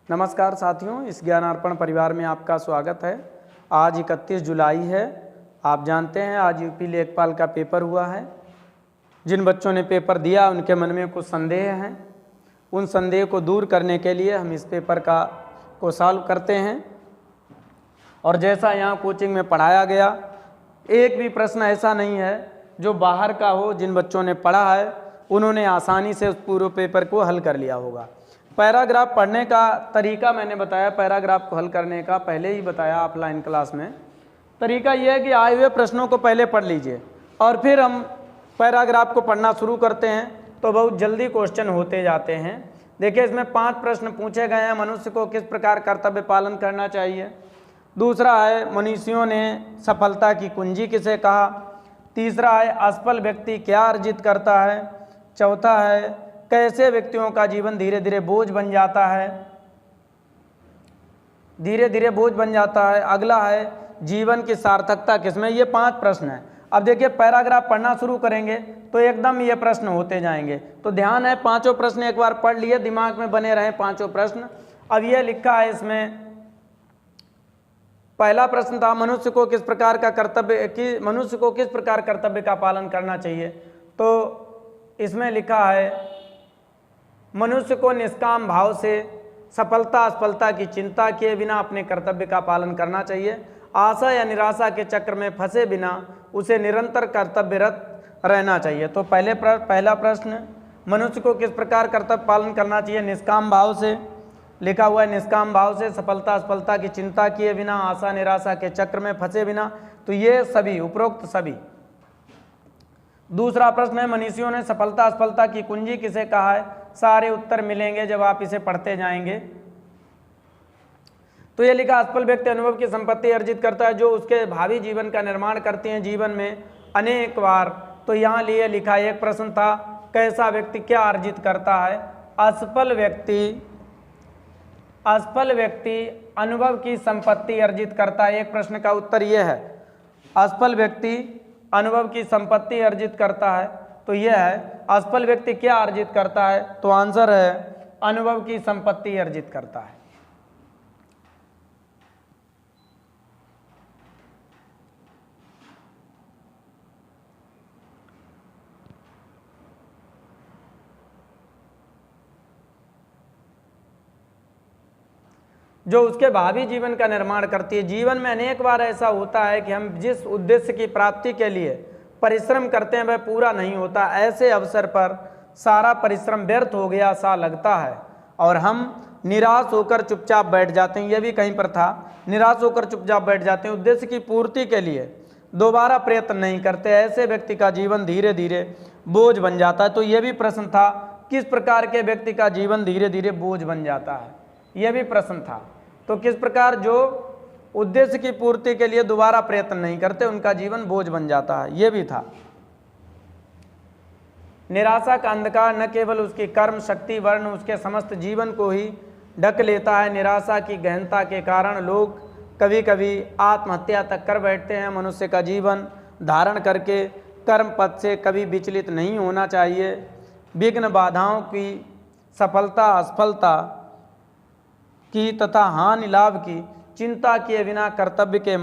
नमस्कार साथियों, इस ज्ञानार्पण परिवार में आपका स्वागत है। आज 31 जुलाई है। आप जानते हैं आज यूपी लेखपाल का पेपर हुआ है। जिन बच्चों ने पेपर दिया उनके मन में कुछ संदेह हैं। उन संदेह को दूर करने के लिए हम इस पेपर को सॉल्व करते हैं। और जैसा यहाँ कोचिंग में पढ़ाया गया, एक भी प्रश्न ऐसा नहीं है जो बाहर का हो। जिन बच्चों ने पढ़ा है उन्होंने आसानी से उस पूरे पेपर को हल कर लिया होगा। पैराग्राफ पढ़ने का तरीका मैंने बताया, पैराग्राफ को हल करने का पहले ही बताया ऑफलाइन क्लास में। तरीका यह है कि आए हुए प्रश्नों को पहले पढ़ लीजिए और फिर हम पैराग्राफ को पढ़ना शुरू करते हैं तो बहुत जल्दी क्वेश्चन होते जाते हैं। देखिए, इसमें 5 प्रश्न पूछे गए हैं। मनुष्य को किस प्रकार कर्तव्य पालन करना चाहिए। दूसरा है, मनीषियों ने सफलता की कुंजी किसे कहा। तीसरा है, असफल व्यक्ति क्या अर्जित करता है। चौथा है, कैसे व्यक्तियों का जीवन धीरे धीरे बोझ बन जाता है। धीरे धीरे बोझ बन जाता है। अगला है, जीवन की सार्थकता किसमें। ये 5 प्रश्न हैं। अब देखिए, पैराग्राफ पढ़ना शुरू करेंगे तो एकदम ये प्रश्न होते जाएंगे। तो ध्यान है, 5 प्रश्न एक बार पढ़ लिए, दिमाग में बने रहे 5 प्रश्न। अब ये लिखा है इसमें, पहला प्रश्न था मनुष्य को किस प्रकार कर्तव्य का पालन करना चाहिए। तो इसमें लिखा है, मनुष्य को निष्काम भाव से सफलता असफलता की चिंता किए बिना अपने कर्तव्य का पालन करना चाहिए। आशा या निराशा के चक्र में फंसे बिना उसे निरंतर कर्तव्यरत रहना चाहिए। तो पहला प्रश्न, मनुष्य को किस प्रकार कर्तव्य पालन करना चाहिए। निष्काम भाव से लिखा हुआ है, निष्काम भाव से, सफलता असफलता की चिंता किए बिना, आशा निराशा के चक्र में फंसे बिना। तो ये सभी उपरोक्त सभी। दूसरा प्रश्न है, मनीषियों ने सफलता असफलता की कुंजी किसे कहा है। सारे उत्तर मिलेंगे जब आप इसे पढ़ते जाएंगे। तो ये लिखा, असफल व्यक्ति अनुभव की संपत्ति अर्जित करता है जो उसके भावी जीवन का निर्माण करती हैं जीवन में अनेक बार। तो यहाँ लिए लिखा एक प्रश्न था, कैसा व्यक्ति क्या अर्जित करता है। असफल व्यक्ति अनुभव की संपत्ति अर्जित करता है। एक प्रश्न का उत्तर यह है, असफल व्यक्ति अनुभव की संपत्ति अर्जित करता है। तो यह है, असफल व्यक्ति क्या अर्जित करता है। तो आंसर है, अनुभव की संपत्ति अर्जित करता है। जो उसके भावी जीवन का निर्माण करती है। जीवन में अनेक बार ऐसा होता है कि हम जिस उद्देश्य की प्राप्ति के लिए परिश्रम करते हैं वह पूरा नहीं होता। ऐसे अवसर पर सारा परिश्रम व्यर्थ हो गया सा लगता है और हम निराश होकर चुपचाप बैठ जाते हैं। यह भी कहीं पर था, निराश होकर चुपचाप बैठ जाते हैं। उद्देश्य की पूर्ति के लिए दोबारा प्रयत्न नहीं करते। ऐसे व्यक्ति का जीवन धीरे धीरे बोझ बन जाता है। तो यह भी प्रश्न था, किस प्रकार के व्यक्ति का जीवन धीरे धीरे बोझ बन जाता है। यह भी प्रश्न था। तो किस प्रकार जो उद्देश्य की पूर्ति के लिए दोबारा प्रयत्न नहीं करते उनका जीवन बोझ बन जाता है। यह भी था। निराशा का अंधकार न केवल उसकी कर्म शक्ति वर्ण उसके समस्त जीवन को ही ढक लेता है। निराशा की गहनता के कारण लोग कभी कभी आत्महत्या तक कर बैठते हैं। मनुष्य का जीवन धारण करके कर्म पथ से कभी विचलित नहीं होना चाहिए। विघ्न बाधाओं की, सफलता असफलता की तथा हानि लाभ की चिंता किए बिना कर्तव्य के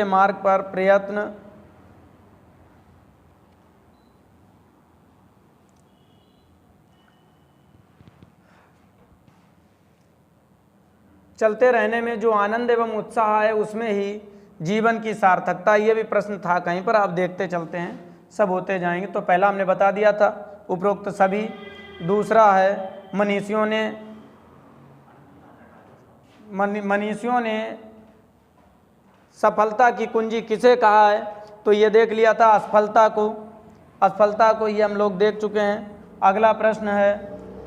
मार्ग पर प्रयत्न चलते रहने में जो आनंद एवं उत्साह है उसमें ही जीवन की सार्थकता। ये भी प्रश्न था कहीं पर, आप देखते चलते हैं, सब होते जाएंगे। तो पहला हमने बता दिया था, उपरोक्त सभी। दूसरा है, मनीषियों ने सफलता की कुंजी किसे कहा है। तो ये देख लिया था, असफलता को ये हम लोग देख चुके हैं। अगला प्रश्न है,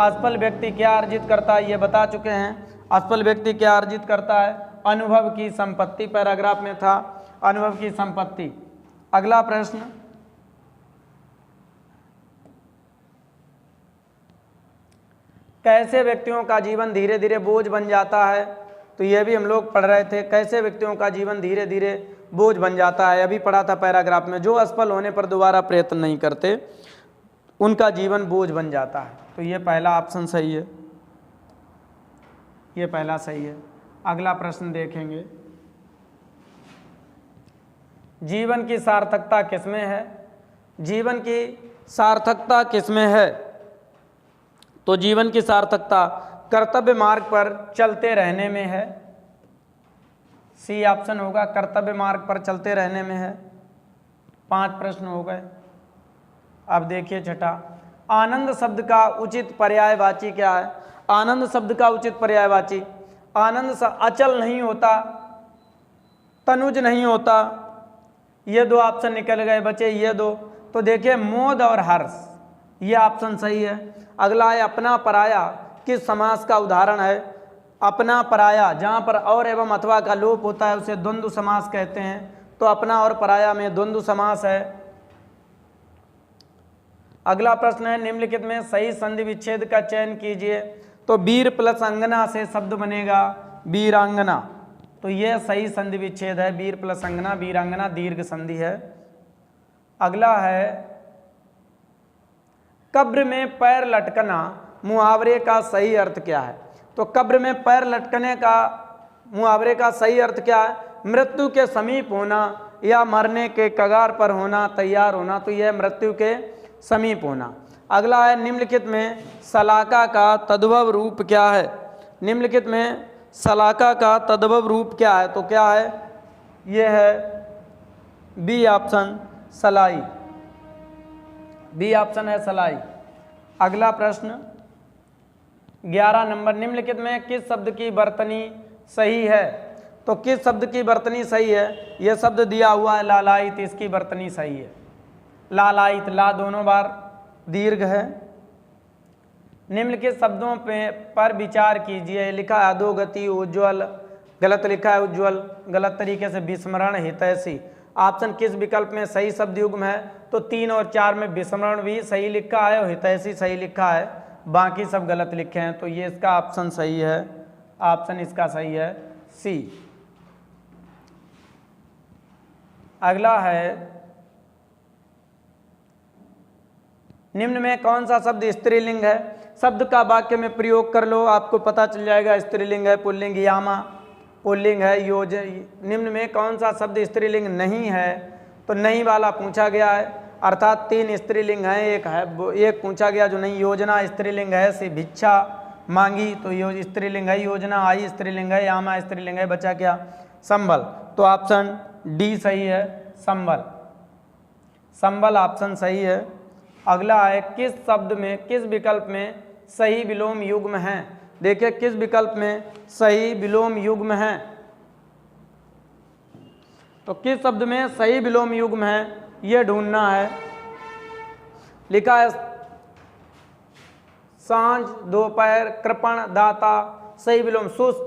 असफल व्यक्ति क्या अर्जित करता है। ये बता चुके हैं, असफल व्यक्ति क्या अर्जित करता है। अनुभव की संपत्ति पैराग्राफ में था, अनुभव की संपत्ति। अगला प्रश्न, कैसे व्यक्तियों का जीवन धीरे धीरे बोझ बन जाता है। तो ये भी हम लोग पढ़ रहे थे, कैसे व्यक्तियों का जीवन धीरे धीरे बोझ बन जाता है। अभी पढ़ा था पैराग्राफ में, जो असफल होने पर दोबारा प्रयत्न नहीं करते उनका जीवन बोझ बन जाता है। तो ये पहला ऑप्शन सही है। ये पहला सही है। अगला प्रश्न देखेंगे, जीवन की सार्थकता किसमें है? जीवन की सार्थकता किसमें है? तो जीवन की सार्थकता कर्तव्य मार्ग पर चलते रहने में है। सी ऑप्शन होगा, कर्तव्य मार्ग पर चलते रहने में है। 5 प्रश्न हो गए। अब देखिए छठा, आनंद शब्द का उचित पर्यायवाची क्या है? आनंद शब्द का उचित पर्यायवाची, आनंद अचल नहीं होता, तनुज नहीं होता, ये 2 ऑप्शन निकल गए बचे, ये 2। तो देखिए मोद और हर्ष, ये ऑप्शन सही है। अगला है अपना पराया, किस समास का उदाहरण है? अपना पराया, जहाँ पर और एवं अथवा का लोप होता है उसे द्वंद्व समास कहते हैं। तो अपना और पराया में द्वंद्व समास है। अगला प्रश्न है, निम्नलिखित में सही संधि विच्छेद का चयन कीजिए। तो वीर प्लस अंगना से शब्द बनेगा वीरांगना। तो यह सही संधि विच्छेद है, वीर प्लस अंगना, वीरांगना दीर्घ संधि है। अगला है, कब्र में पैर लटकना मुहावरे का सही अर्थ क्या है? तो कब्र में पैर लटकने का मुहावरे का सही अर्थ क्या है? मृत्यु के समीप होना या मरने के कगार पर होना, तैयार होना। तो यह मृत्यु के समीप होना। अगला है, निम्नलिखित में सलाका का तद्भव रूप क्या है? निम्नलिखित में सलाका का तद्भव रूप क्या है? तो क्या है? यह है बी ऑप्शन, सलाई। बी ऑप्शन है सलाई। अगला प्रश्न 11 नंबर, निम्नलिखित में किस शब्द की वर्तनी सही है? तो किस शब्द की वर्तनी सही है? यह शब्द दिया हुआ है लालायित, इसकी वर्तनी सही है। लालायित, ला दोनों बार दीर्घ है। निम्नलिखित शब्दों पर विचार कीजिए। लिखा है अधोगति, उज्ज्वल, गलत लिखा है उज्ज्वल, गलत तरीके से विस्मरण, हितैषी। ऑप्शन किस विकल्प में सही शब्द युग्म है? तो 3 और 4 में विस्मरण भी सही लिखा है और हितैषी सही लिखा है, बाकी सब गलत लिखे हैं। तो ये इसका ऑप्शन सही है, ऑप्शन इसका सही है सी। अगला है, निम्न में कौन सा शब्द स्त्रीलिंग है? शब्द का वाक्य में प्रयोग कर लो, आपको पता चल जाएगा स्त्रीलिंग है, पुल्लिंग, यामा पुल्लिंग है, योज। निम्न में कौन सा शब्द स्त्रीलिंग नहीं है? तो नहीं वाला पूछा गया है, अर्थात 3 स्त्रीलिंग हैं, एक पूछा गया जो नहीं। योजना स्त्रीलिंग है, सी भिक्षा मांगी, तो स्त्रीलिंग है योजना। आई स्त्रीलिंग है, यामा स्त्रीलिंग है, बचा क्या? संबल। तो ऑप्शन डी सही है, संबल। संबल ऑप्शन सही है। अगला है, किस शब्द में, किस विकल्प में सही विलोम युग्म है? देखिए किस विकल्प में सही विलोम युग्म है? तो किस शब्द में सही विलोम युग्म है यह ढूंढना है। लिखा है सांझ, दोपहर, कृपण, दाता। सही विलोम शुष्क,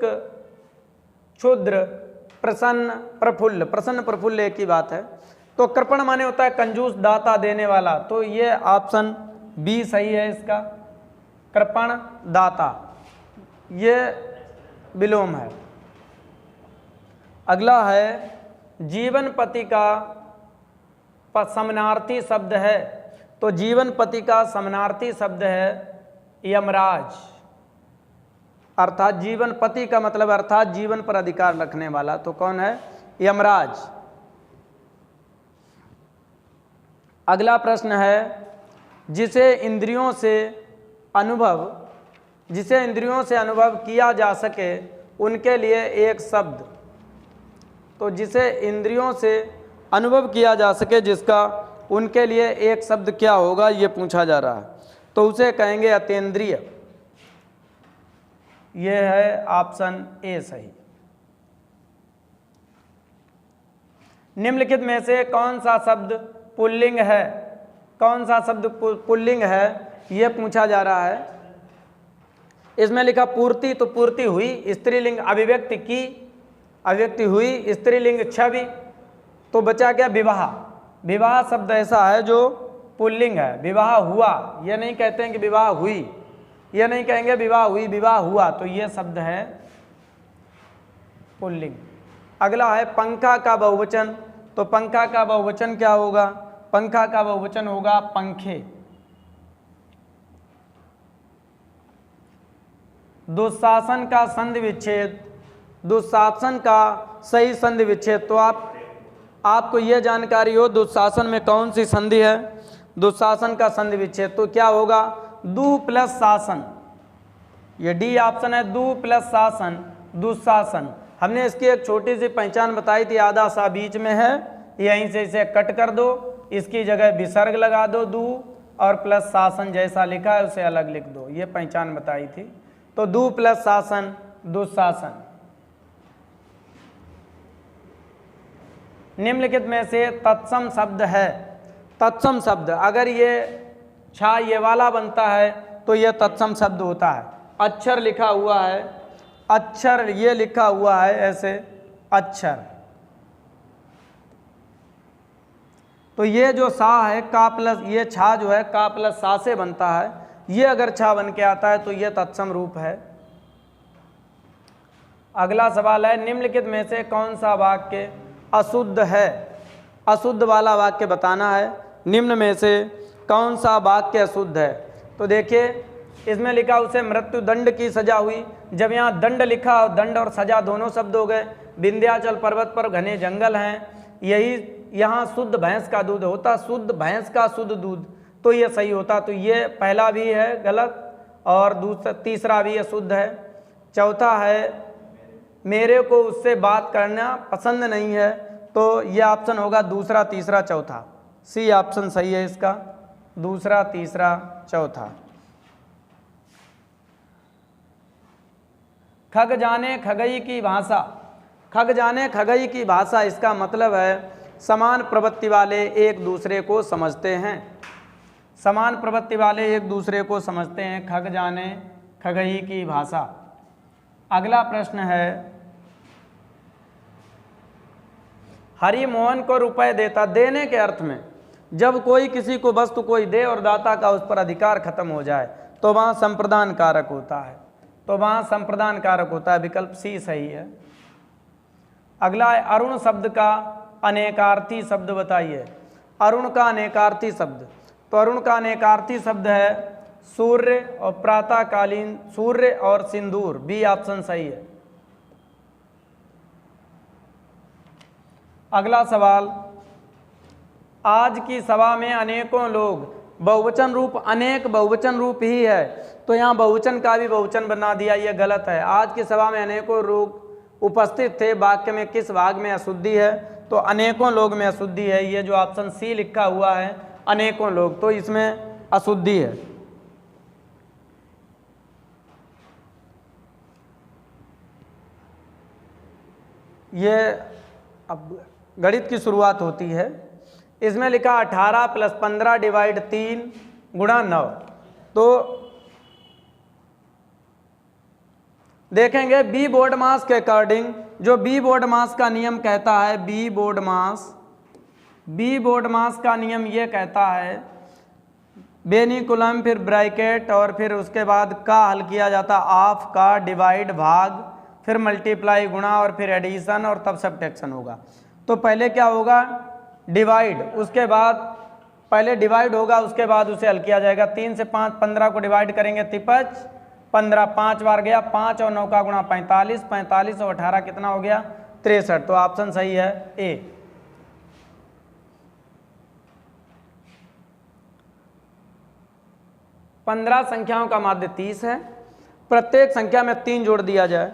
क्षुद्र, प्रसन्न, प्रफुल्ल। प्रसन्न प्रफुल्ल एक ही बात है। तो कृपण माने होता है कंजूस, दाता देने वाला। तो ये ऑप्शन बी सही है इसका, कृपण, दाता, ये विलोम है। अगला है, जीवन पति का समानार्थी शब्द है। तो जीवन पति का समानार्थी शब्द है यमराज, अर्थात जीवन पति का मतलब अर्थात जीवन पर अधिकार रखने वाला। तो कौन है? यमराज। अगला प्रश्न है, जिसे इंद्रियों से अनुभव किया जा सके उनके लिए एक शब्द। तो जिसे इंद्रियों से अनुभव किया जा सके जिसका, उनके लिए एक शब्द क्या होगा ये पूछा जा रहा है। तो उसे कहेंगे अतीन्द्रिय। यह है ऑप्शन ए सही। निम्नलिखित में से कौन सा शब्द पुल्लिंग है? कौन सा शब्द पुल्लिंग है यह पूछा जा रहा है। इसमें लिखा पूर्ति, तो पूर्ति हुई स्त्रीलिंग, अभिव्यक्ति की, अभिव्यक्ति हुई स्त्रीलिंग, छवि। तो बचा क्या? विवाह। विवाह शब्द ऐसा है जो पुल्लिंग है। विवाह हुआ, यह नहीं कहते हैं कि विवाह हुई, यह नहीं कहेंगे विवाह हुई, विवाह हुआ। तो यह शब्द है पुल्लिंग। अगला है पंखा का बहुवचन। तो पंखा का बहुवचन क्या होगा? पंखा का बहुवचन होगा पंखे। दुशासन का संधि विच्छेद, दुशासन का सही संधि विच्छेद। तो आपको यह जानकारी हो दुशासन में कौन सी संधि है, दुशासन का संधि विच्छेद। तो क्या होगा, दु प्लस शासन, ये डी ऑप्शन है, दु प्लस शासन दुशासन। हमने इसकी एक छोटी सी पहचान बताई थी, आधा सा बीच में है, यहीं से इसे कट कर दो, इसकी जगह विसर्ग लगा दो दु, और प्लस शासन जैसा लिखा है उसे अलग लिख दो, ये पहचान बताई थी। तो दु प्लस शासन दुशासन। निम्नलिखित में से तत्सम शब्द है, तत्सम शब्द अगर ये छा ये वाला बनता है तो ये तत्सम शब्द होता है। अक्षर लिखा हुआ है, अक्षर ये लिखा हुआ है ऐसे अक्षर, तो ये जो सा है का प्लस ये छा जो है का प्लस सा से बनता है, ये अगर छा बन के आता है तो ये तत्सम रूप है। अगला सवाल है, निम्नलिखित में से कौन सा वाक्य अशुद्ध है, अशुद्ध वाला वाक्य बताना है। निम्न में से कौन सा वाक्य अशुद्ध है। तो देखिए इसमें लिखा उसे मृत्यु दंड की सजा हुई, जब यहाँ दंड लिखा और दंड और सजा दोनों शब्द हो गए। विंध्याचल पर्वत पर घने जंगल हैं, यही यहाँ शुद्ध भैंस का दूध होता, शुद्ध भैंस का शुद्ध दूध, तो ये सही होता। तो ये पहला भी है गलत और दूसरा तीसरा भी अशुद्ध है। चौथा है मेरे को उससे बात करना पसंद नहीं है, तो ये ऑप्शन होगा दूसरा तीसरा चौथा, सी ऑप्शन सही है इसका, दूसरा तीसरा चौथा। खग जाने खगई की भाषा, खग जाने खगई की भाषा, इसका मतलब है समान प्रवृत्ति वाले एक दूसरे को समझते हैं, समान प्रवृत्ति वाले एक दूसरे को समझते हैं, खग जाने खगई की भाषा। अगला प्रश्न है, हरि मोहन को रुपए देता, देने के अर्थ में जब कोई किसी को वस्तु कोई दे और दाता का उस पर अधिकार खत्म हो जाए तो वहाँ संप्रदान कारक होता है, तो वहाँ संप्रदान कारक होता है, विकल्प सी सही है। अगला है अरुण शब्द का अनेकार्थी शब्द बताइए, अरुण का अनेकार्थी शब्द। तो अरुण का अनेकार्थी शब्द है सूर्य और प्रातःकालीन, सूर्य और सिंदूर, बी ऑप्शन सही है। अगला सवाल, आज की सभा में अनेकों लोग, बहुवचन रूप अनेक बहुवचन रूप ही है, तो यहाँ बहुवचन का भी बहुवचन बना दिया, ये गलत है। आज की सभा में अनेकों लोग उपस्थित थे, वाक्य में किस भाग में अशुद्धि है, तो अनेकों लोग में अशुद्धि है, ये जो ऑप्शन सी लिखा हुआ है अनेकों लोग, तो इसमें अशुद्धि है। ये अब गणित की शुरुआत होती है, इसमें लिखा 18 + 15 / 3 × 9। तो देखेंगे बी बोर्ड मास के अकॉर्डिंग, जो बी बोर्ड मास का नियम कहता है, बी बोर्ड मास का नियम ये कहता है, बेनी कुलम फिर ब्रैकेट और फिर उसके बाद का हल किया जाता, ऑफ का डिवाइड भाग, फिर मल्टीप्लाई गुणा और फिर एडिशन और तब सब्ट्रैक्शन होगा। तो पहले क्या होगा डिवाइड, उसके बाद पहले डिवाइड होगा, उसके बाद उसे हल किया जाएगा। 3 से 5 15 को डिवाइड करेंगे 53, 15 5 बार गया, 5 और 9 का गुणा 45, 45 और 18 कितना हो गया 63। तो ऑप्शन सही है ए। पंद्रह संख्याओं का माध्य 30 है, प्रत्येक संख्या में 3 जोड़ दिया जाए।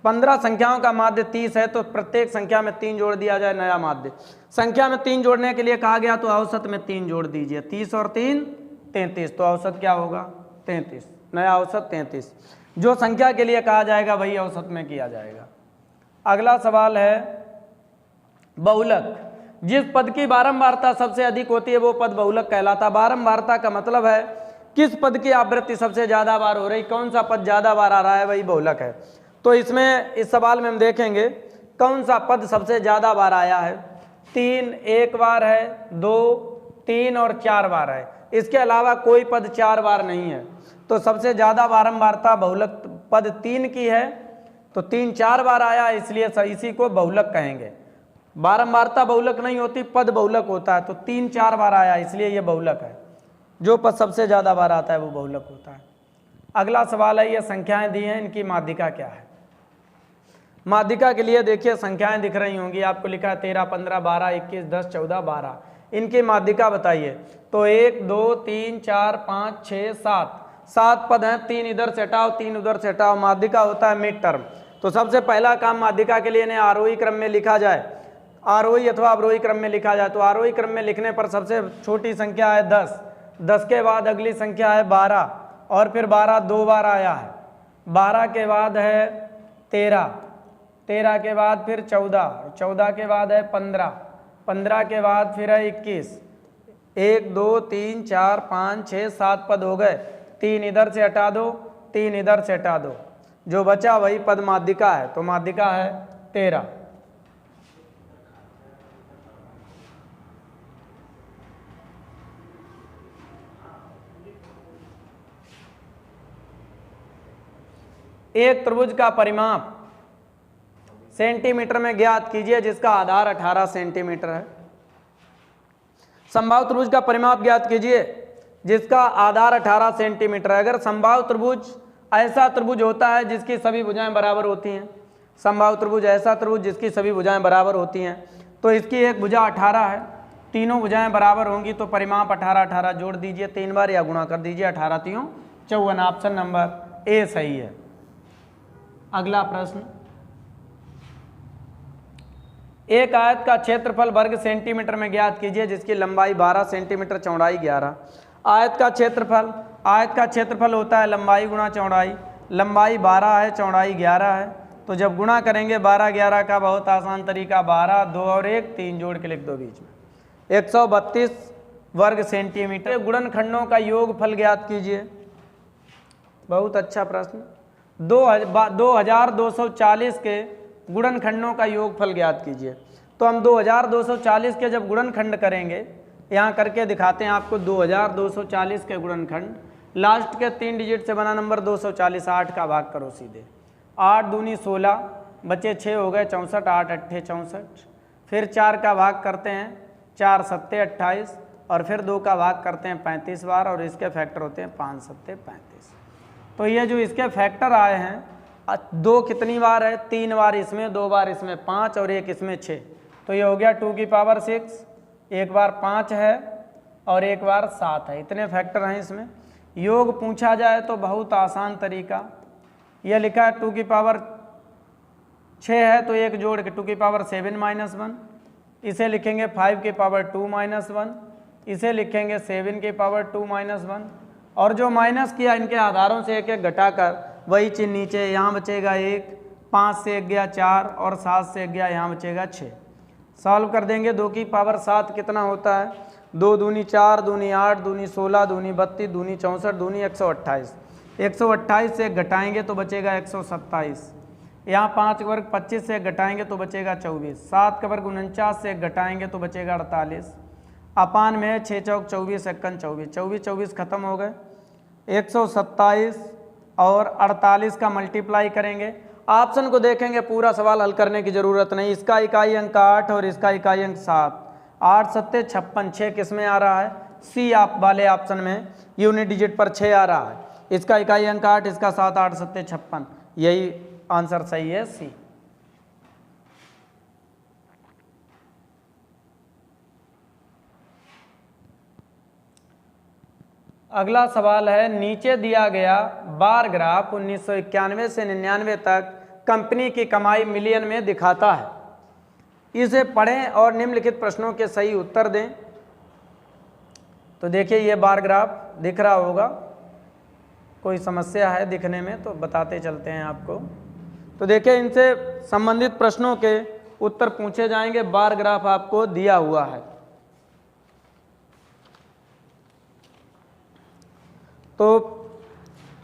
15 संख्याओं का माध्य 30 है तो प्रत्येक संख्या में 3 जोड़ दिया जाए, नया माध्य। संख्या में 3 जोड़ने के लिए कहा गया तो औसत में 3 जोड़ दीजिए, 30 और 3 33, तो औसत क्या होगा 33, नया औसत 33। जो संख्या के लिए कहा जाएगा वही औसत में किया जाएगा। अगला सवाल है बहुलक, जिस पद की बारंबारता सबसे अधिक होती है वो पद बहुलक कहलाता। बारंबारता का मतलब है किस पद की आवृत्ति सबसे ज्यादा बार हो रही, कौन सा पद ज्यादा बार आ रहा है, वही बहुलक है। तो इसमें इस सवाल में हम देखेंगे कौन सा पद सबसे ज्यादा बार आया है। 3 एक बार है, 2 3 और 4 बार है, इसके अलावा कोई पद 4 बार नहीं है। तो सबसे ज्यादा बारंबारता बहुलक पद 3 की है, तो 3 4 बार आया, इसलिए इसी को बहुलक कहेंगे। बारंबारता बहुलक नहीं होती, पद बहुलक होता है, तो 3 4 बार आया इसलिए ये बहुलक है। जो पद सबसे ज्यादा बार आता है वो बहुलक होता है। अगला सवाल है, ये संख्याएं दी हैं, इनकी माध्यिका क्या है। माध्यिका के लिए देखिए संख्याएं दिख रही होंगी, आपको लिखा है 13, 15, 12, 21, 10, 14, 12। इनकी माध्यिका बताइए। तो 1, 2, 3, 4, 5, 6, 7 पद हैं, 3 इधर से हटाओ, 3 उधर से हटाओ। माध्यिका होता है मिड टर्म। तो सबसे पहला काम माध्यिका के लिए इन्हें आरोही क्रम में लिखा जाए, आरोही अथवा अवरोही क्रम में लिखा जाए। तो आरोही क्रम में लिखने पर सबसे छोटी संख्या है 10, 10 के बाद अगली संख्या है 12, और फिर 12 2 बार आया है, 12 के बाद है 13, 13 के बाद फिर 14, 14 के बाद है 15, 15 के बाद फिर है 21। 1, 2, 3, 4, 5, 6, 7 पद हो गए। 3 इधर से हटा दो, 3 इधर से हटा दो, जो बचा वही पद माध्यिका है। तो माध्यिका है 13। एक त्रिभुज का परिमाप सेंटीमीटर में ज्ञात कीजिए जिसका आधार 18 सेंटीमीटर है। समबाहु त्रिभुज का परिमाप ज्ञात कीजिए जिसका आधार 18 सेंटीमीटर है। अगर समबाहु त्रिभुज ऐसा त्रिभुज होता है जिसकी सभी भुजाएं बराबर होती हैं, समबाहु त्रिभुज ऐसा त्रिभुज जिसकी सभी भुजाएं बराबर होती हैं, तो इसकी एक भुजा 18 है, तीनों भुजाएं बराबर होंगी, तो परिमाप 18 18 जोड़ दीजिए 3 बार या गुणा कर दीजिए, 18 3 54। ऑप्शन नंबर ए सही है। अगला प्रश्न, एक आयत का क्षेत्रफल वर्ग सेंटीमीटर में ज्ञात कीजिए जिसकी लंबाई 12 सेंटीमीटर, चौड़ाई 11। आयत का क्षेत्रफल होता है लंबाई गुणा चौड़ाई। लंबाई 12 है, चौड़ाई 11 है, तो जब गुणा करेंगे 12 11 का बहुत आसान तरीका, 12 2 और 1 3 जोड़ के लिख दो बीच में, 132 वर्ग सेंटीमीटर। गुणनखंडों का योगफल ज्ञात कीजिए। बहुत अच्छा प्रश्न। 2240 के गुणनखंडों का योगफल ज्ञात कीजिए। तो हम 2240 के जब गुणनखंड करेंगे, यहाँ करके दिखाते हैं आपको। 2240 के गुणनखंड, लास्ट के 3 डिजिट से बना नंबर 240, 8 का भाग करो सीधे, 8 दूनी 16, बचे 6 हो गए 64, 8 अट्ठे 64। फिर 4 का भाग करते हैं, 4 सत्ते 28, और फिर 2 का भाग करते हैं 35 बार, और इसके फैक्टर होते हैं 5 सत्ते 35। तो ये जो इसके फैक्टर आए हैं, 2 कितनी बार है, 3 बार इसमें, 2 बार इसमें 5 और 1 इसमें 6, तो ये हो गया 2 की पावर 6। एक बार 5 है और एक बार 7 है, इतने फैक्टर हैं इसमें। योग पूछा जाए तो बहुत आसान तरीका, यह लिखा है 2 की पावर 6 है तो 1 जोड़ के 2 की पावर 7 माइनस 1, इसे लिखेंगे 5 की पावर 2 माइनस 1, इसे लिखेंगे 7 की पावर 2 माइनस 1, और जो माइनस किया इनके आधारों से एक एक घटाकर वही चिन्ह नीचे, यहाँ बचेगा 1, 5 से 1 गया 4, और 7 से 1 गया, यहाँ बचेगा 6। सॉल्व कर देंगे, 2 की पावर 7 कितना होता है, 2 दूनी 4, दूनी 8, दूनी 16, दूनी 32, दूनी 64, दूनी 128। 128 से 1 घटाएंगे तो बचेगा 127। यहाँ 5 का वर्ग 25 से 1 घटाएंगे तो बचेगा 24। 7 का वर्ग 49 से 1 घटाएंगे तो बचेगा 48। अपान में है 6 चौक 24, 1 24, 24 24 खत्म हो गए। 127 और 48 का मल्टीप्लाई करेंगे। ऑप्शन को देखेंगे, पूरा सवाल हल करने की जरूरत नहीं। इसका इकाई अंक 8 और इसका इकाई अंक 7, 8 सत्ते 56, 6 किस में आ रहा है, सी आप वाले ऑप्शन में यूनिट डिजिट पर 6 आ रहा है। इसका इकाई अंक 8, इसका 7, 8 सत्ते 56, यही आंसर सही है, सी। अगला सवाल है, नीचे दिया गया बार ग्राफ 1991 से 99 तक कंपनी की कमाई मिलियन में दिखाता है। इसे पढ़ें और निम्नलिखित प्रश्नों के सही उत्तर दें। तो देखिए ये बार ग्राफ दिख रहा होगा, कोई समस्या है दिखने में तो बताते चलते हैं आपको। तो देखिए इनसे संबंधित प्रश्नों के उत्तर पूछे जाएंगे। बार ग्राफ आपको दिया हुआ है। तो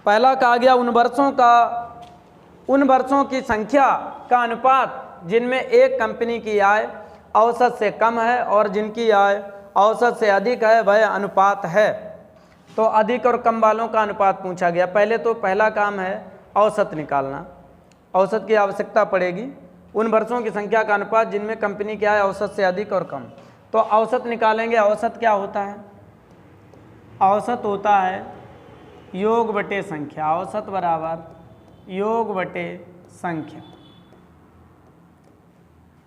पहला कहा गया उन वर्षों की संख्या का अनुपात जिनमें एक कंपनी की आय औसत से कम है और जिनकी आय औसत से अधिक है वह अनुपात है। तो अधिक और कम वालों का अनुपात पूछा गया। पहले तो पहला काम है औसत निकालना, औसत की आवश्यकता पड़ेगी। उन वर्षों की संख्या का अनुपात जिनमें कंपनी की आय औसत से अधिक और कम, तो औसत निकालेंगे। औसत क्या होता है, औसत होता है योग बटे संख्या, औसत बराबर योग बटे संख्या।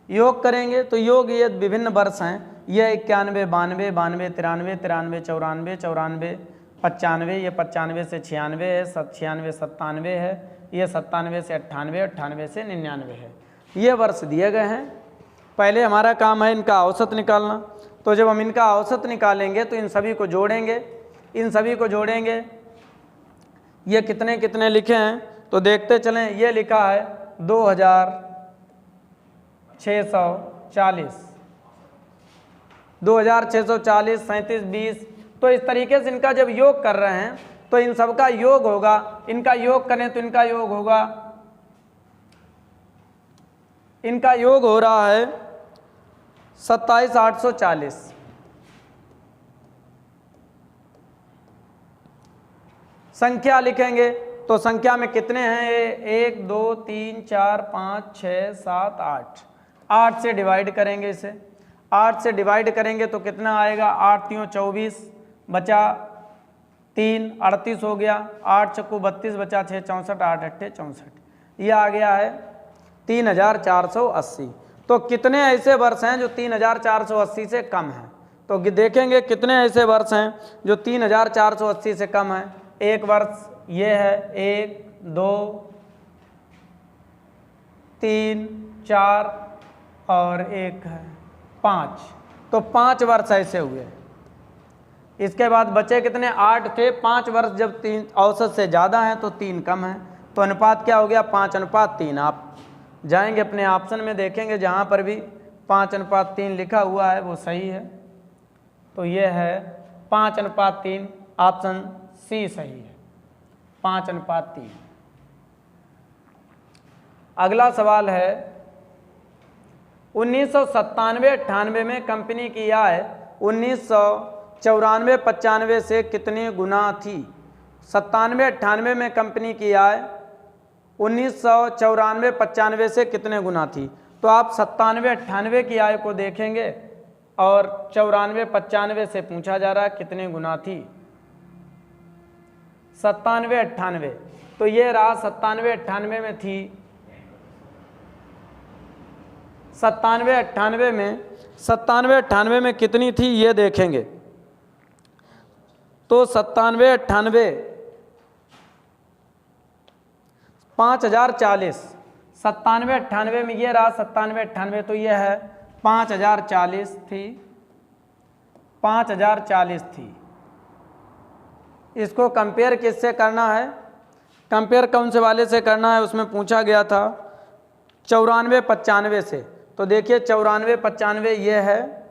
योग करेंगे तो योग ये विभिन्न वर्ष हैं, ये 91, 92, 92, 93, 93, 94, 94, 95, ये 95 से 96 है, 96, 97 है, ये 97 से 98, 98 से 99 है। ये वर्ष दिए गए हैं। पहले हमारा काम है इनका औसत निकालना। तो जब हम इनका औसत निकालेंगे तो इन सभी को जोड़ेंगे, इन सभी को जोड़ेंगे। ये कितने कितने लिखे हैं तो देखते चलें। ये लिखा है 2640, 2640, 37, 20। तो इस तरीके से इनका जब योग कर रहे हैं तो इन सब का योग होगा, इनका योग करें तो इनका योग होगा, इनका योग हो रहा है 27840। संख्या लिखेंगे तो संख्या में कितने हैं ये 1 2 3 4 5 6 7 8, 8 से डिवाइड करेंगे इसे, 8 से डिवाइड करेंगे तो कितना आएगा 8 3 24 बचा 3 38 हो गया, 8 चक्कू 32 बचा 6 64, 8 अट्ठे 64, ये आ गया है 3480। तो कितने ऐसे वर्ष हैं जो 3480 से कम हैं? तो देखेंगे कितने ऐसे वर्ष हैं जो 3480 से कम हैं। एक वर्ष ये है 1 2 3 4 और एक है 5, तो 5 वर्ष ऐसे हुए। इसके बाद बचे कितने 8 थे। 5 वर्ष जब 3 औसत से ज़्यादा हैं तो 3 कम है, तो अनुपात क्या हो गया 5:3। आप जाएंगे अपने ऑप्शन में देखेंगे जहाँ पर भी 5:3 लिखा हुआ है वो सही है। तो ये है 5:3, ऑप्शन सी सही है 5:3। अगला सवाल है 1997-98 में कंपनी की आय 1994-95 से कितने गुना थी? 97-98 में कंपनी की आय 1994-95 से कितने गुना थी? तो आप 97-98 की आय को देखेंगे और 94-95 से पूछा जा रहा है कितने गुना थी। 97-98, तो ये रहा 97-98 में थी, 97-98 में कितनी थी ये देखेंगे। तो 97-98 5040, 97-98 में ये रहा 97-98, तो ये है 5040 थी, 5040 थी। इसको कंपेयर किससे करना है? कंपेयर कौन से वाले से करना है उसमें पूछा गया था 94-95 से। तो देखिए 94-95 ये है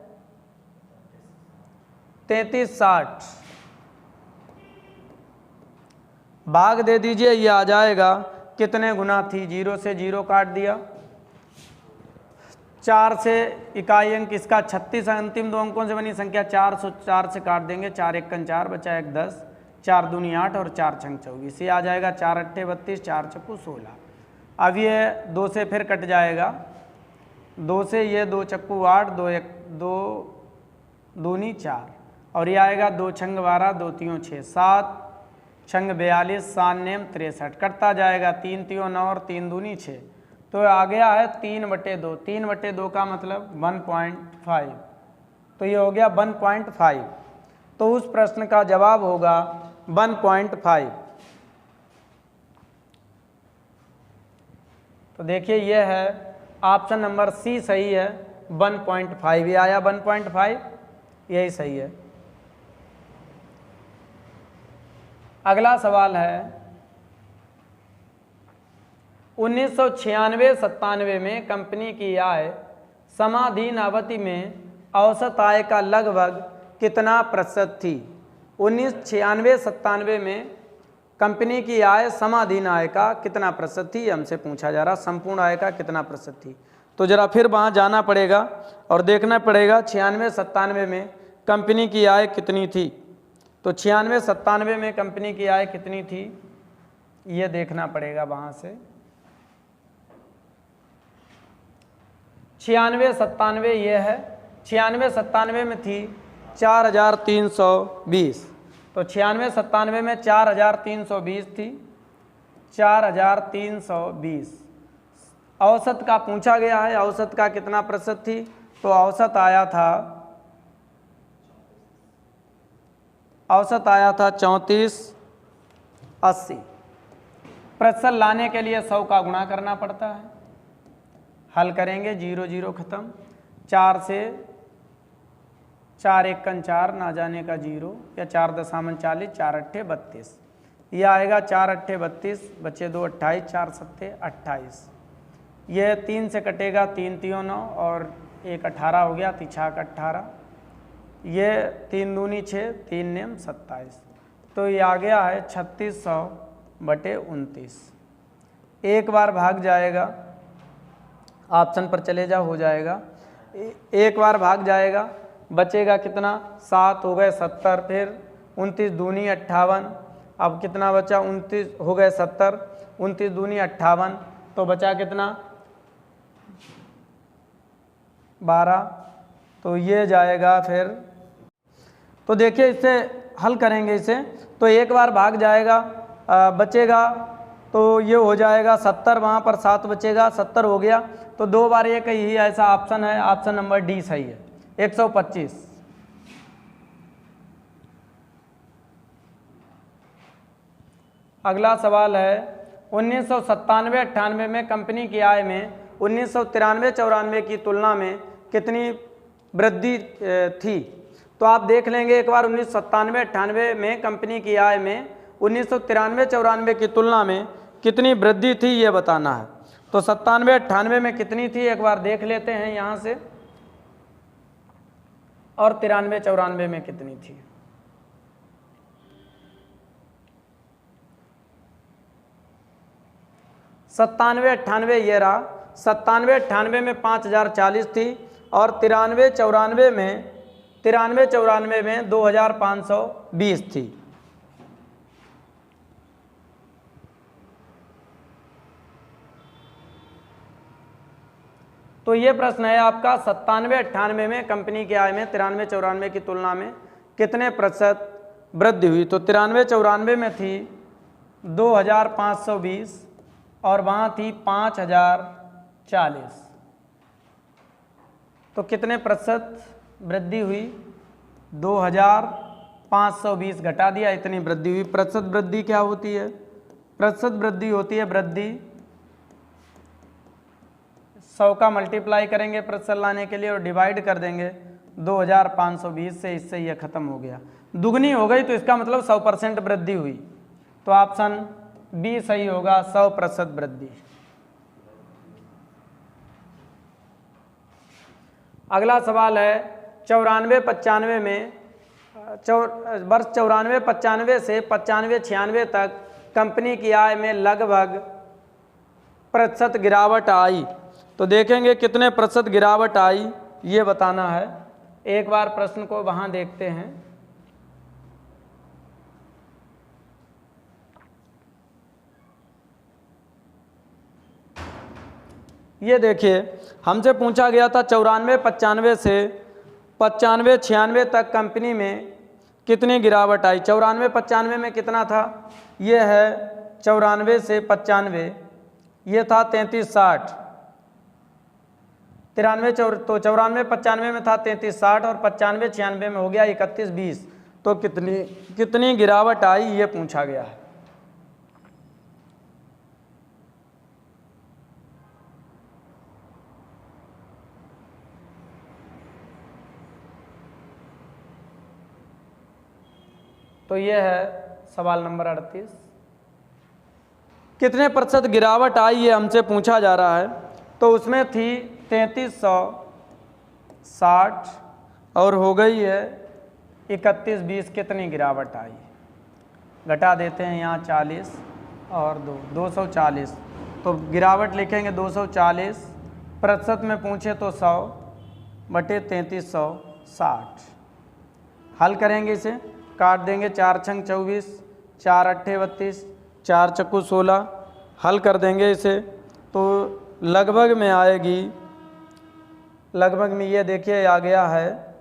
3360, भाग दे दीजिए, ये आ जाएगा कितने गुना थी। 0 से 0 काट दिया, 4 से इकाई अंक इसका 36 अंतिम 2 अंकों से बनी संख्या 404 से काट देंगे, 4 1 4 बचा 1 10, 4 दूनी 8 और 4 छंग 24, ये आ जाएगा 4 अट्ठे 32, 4 चक्कू 16। अब ये 2 से फिर कट जाएगा, 2 से ये 2 चक्कू 8, 2 1 2 दूनी 4 और ये आएगा 2 छंग 12, 2 तियों 6 7, छंग 42, 7 नेम 63, कटता जाएगा 3 तियों 9 और 3 दूनी 6, तो आ गया है 3/2। 3/2 का मतलब 1.5, तो ये हो गया 1.5। तो उस प्रश्न का जवाब होगा 1.5। तो देखिए ये है ऑप्शन नंबर सी सही है 1.5, ये आया 1.5, यही सही है। अगला सवाल है 1996-97 में कंपनी की आय समाधीन अवधि में औसत आय का लगभग कितना प्रतिशत थी? 1996-97 में कंपनी की आय समाधीन आय का कितना प्रतिशत थी, हमसे पूछा जा रहा संपूर्ण आय का कितना प्रतिशत थी। तो जरा फिर वहाँ जाना पड़ेगा और देखना पड़ेगा 96-97 में कंपनी की आय कितनी थी। तो 96-97 में कंपनी की आय कितनी थी ये देखना पड़ेगा वहाँ से। 96-97 ये है, 96-97 में थी 4320, तो 96 97 में 4320 थी, 4320। औसत का पूछा गया है, औसत का कितना प्रतिशत थी, तो औसत आया था 3480। प्रतिशत लाने के लिए 100 का गुणा करना पड़ता है। हल करेंगे, 0 0 खत्म, 4 से 4 1 4 ना जाने का 0 या 4 दशामन 40, 4 अट्ठे 32, यह आएगा 4 अट्ठे 32, बचे 2 28, 4 सत्ते 28। यह 3 से कटेगा, 3 3 9 और 1 18 हो गया, 3 6 18, ये 3 दूनी 6, 3 नेम 27। तो ये आ गया है 3600/29। एक बार भाग जाएगा, ऑप्शन पर चले जाओ, हो जाएगा। एक बार भाग जाएगा, बचेगा कितना, 7 हो गए 70, फिर 29 दूनी 58, अब कितना बचा, 29 हो गए 70, 29 दूनी 58, तो बचा कितना 12, तो ये जाएगा फिर। तो देखिए इससे हल करेंगे इसे, तो एक बार भाग जाएगा, बचेगा तो ये हो जाएगा 70, वहाँ पर 7 बचेगा, 70 हो गया, तो 2 बार एक ही ऐसा ऑप्शन है, ऑप्शन नंबर डी सही है, 125। अगला सवाल है 1997-98 में कंपनी की आय में 1993-94 की तुलना में कितनी वृद्धि थी। तो आप देख लेंगे एक बार, 1997-98 में कंपनी की आय में 1993-94 की तुलना में कितनी वृद्धि थी, ये बताना है। तो 97-98 में कितनी थी एक बार देख लेते हैं यहाँ से, और 93-94 में कितनी थी। सत्तानवे अट्ठानवे ये रहा, 97-98 में 5040 थी, और 93-94 में 2520 थी। तो ये प्रश्न है आपका, 97-98 में कंपनी की आय में 93-94 की तुलना में कितने प्रतिशत वृद्धि हुई। तो 93-94 में थी 2520 और वहाँ थी 5040, तो कितने प्रतिशत वृद्धि हुई, 2520 घटा दिया, इतनी वृद्धि हुई। प्रतिशत वृद्धि क्या होती है, प्रतिशत वृद्धि होती है वृद्धि 100 का मल्टीप्लाई करेंगे प्रतिशत लाने के लिए और डिवाइड कर देंगे 2520 से, इससे यह खत्म हो गया। दुगनी हो गई तो इसका मतलब 100% वृद्धि हुई, तो ऑप्शन बी सही होगा, 100% वृद्धि। अगला सवाल है 94-95 में वर्ष 94-95 से 95-96 तक कंपनी की आय में लगभग प्रतिशत गिरावट आई। तो देखेंगे कितने प्रतिशत गिरावट आई, ये बताना है। एक बार प्रश्न को वहाँ देखते हैं। ये देखिए हमसे पूछा गया था 94-95 से 95-96 तक कंपनी में कितनी गिरावट आई। 94-95 में कितना था, ये है 94 से 95, ये था 3360, 93 तो 94-95 में था 3360 और 95-96 में हो गया 3120। तो कितनी गिरावट आई ये पूछा गया है। तो ये है सवाल नंबर 38, कितने प्रतिशत गिरावट आई ये हमसे पूछा जा रहा है। तो उसमें थी 3360 और हो गई है 3120, कितनी गिरावट आई, घटा देते हैं यहाँ 40 और 240, तो गिरावट लिखेंगे 240, प्रतिशत में पूछे तो 100/3360। हल करेंगे इसे, काट देंगे, 4 छंग 24, 4 अट्ठे 32, 4 चक्कू 16, हल कर देंगे इसे तो लगभग में आएगी, लगभग में ये देखिए आ गया है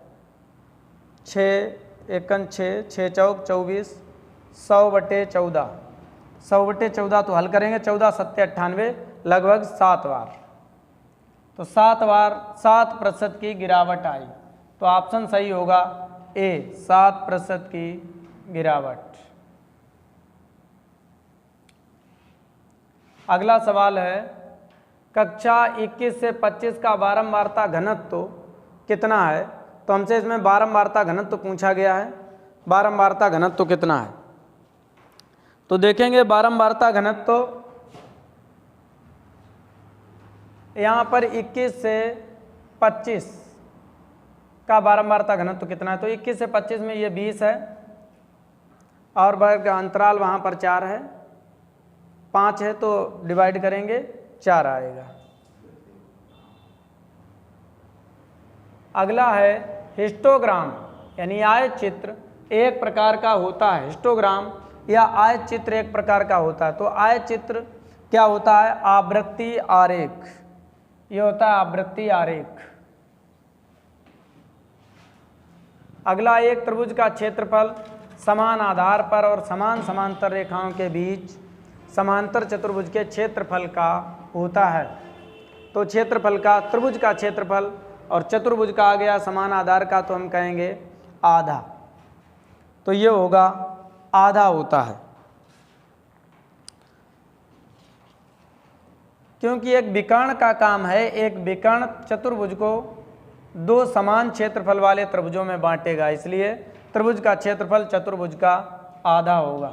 6 एकन 6, 6 चौक 24, 100/14, 100/14 तो हल करेंगे, 14 7 98, लगभग 7 बार। तो 7 बार 7% की गिरावट आई। तो ऑप्शन सही होगा ए, 7% की गिरावट। अगला सवाल है, कक्षा 21 से 25 का बारंबारता घनत्व कितना है? तो हमसे इसमें बारंबारता घनत्व पूछा गया है। बारंबारता घनत्व कितना है? तो देखेंगे बारंबारता घनत्व यहाँ पर 21 से 25 का बारंबारता घनत्व कितना है? तो 21 से 25 में ये 20 है और वर्ग अंतराल वहाँ पर 4 है, 5 है तो डिवाइड करेंगे 4 आएगा। अगला है हिस्टोग्राम यानी आयत चित्र एक प्रकार का होता है। हिस्टोग्राम या आयत चित्र एक प्रकार का होता है। तो आयत चित्र क्या होता है? आवृत्ति आरेख। ये होता है आवृत्ति आरेख। अगला, एक त्रिभुज का क्षेत्रफल समान आधार पर और समान समांतर रेखाओं के बीच समांतर चतुर्भुज के क्षेत्रफल का होता है। तो क्षेत्रफल का, त्रिभुज का क्षेत्रफल और चतुर्भुज का आ गया समान आधार का, तो हम कहेंगे आधा। तो ये होगा आधा होता है, क्योंकि एक विकर्ण का काम है, एक विकर्ण चतुर्भुज को दो समान क्षेत्रफल वाले त्रिभुजों में बांटेगा, इसलिए त्रिभुज का क्षेत्रफल चतुर्भुज का आधा होगा।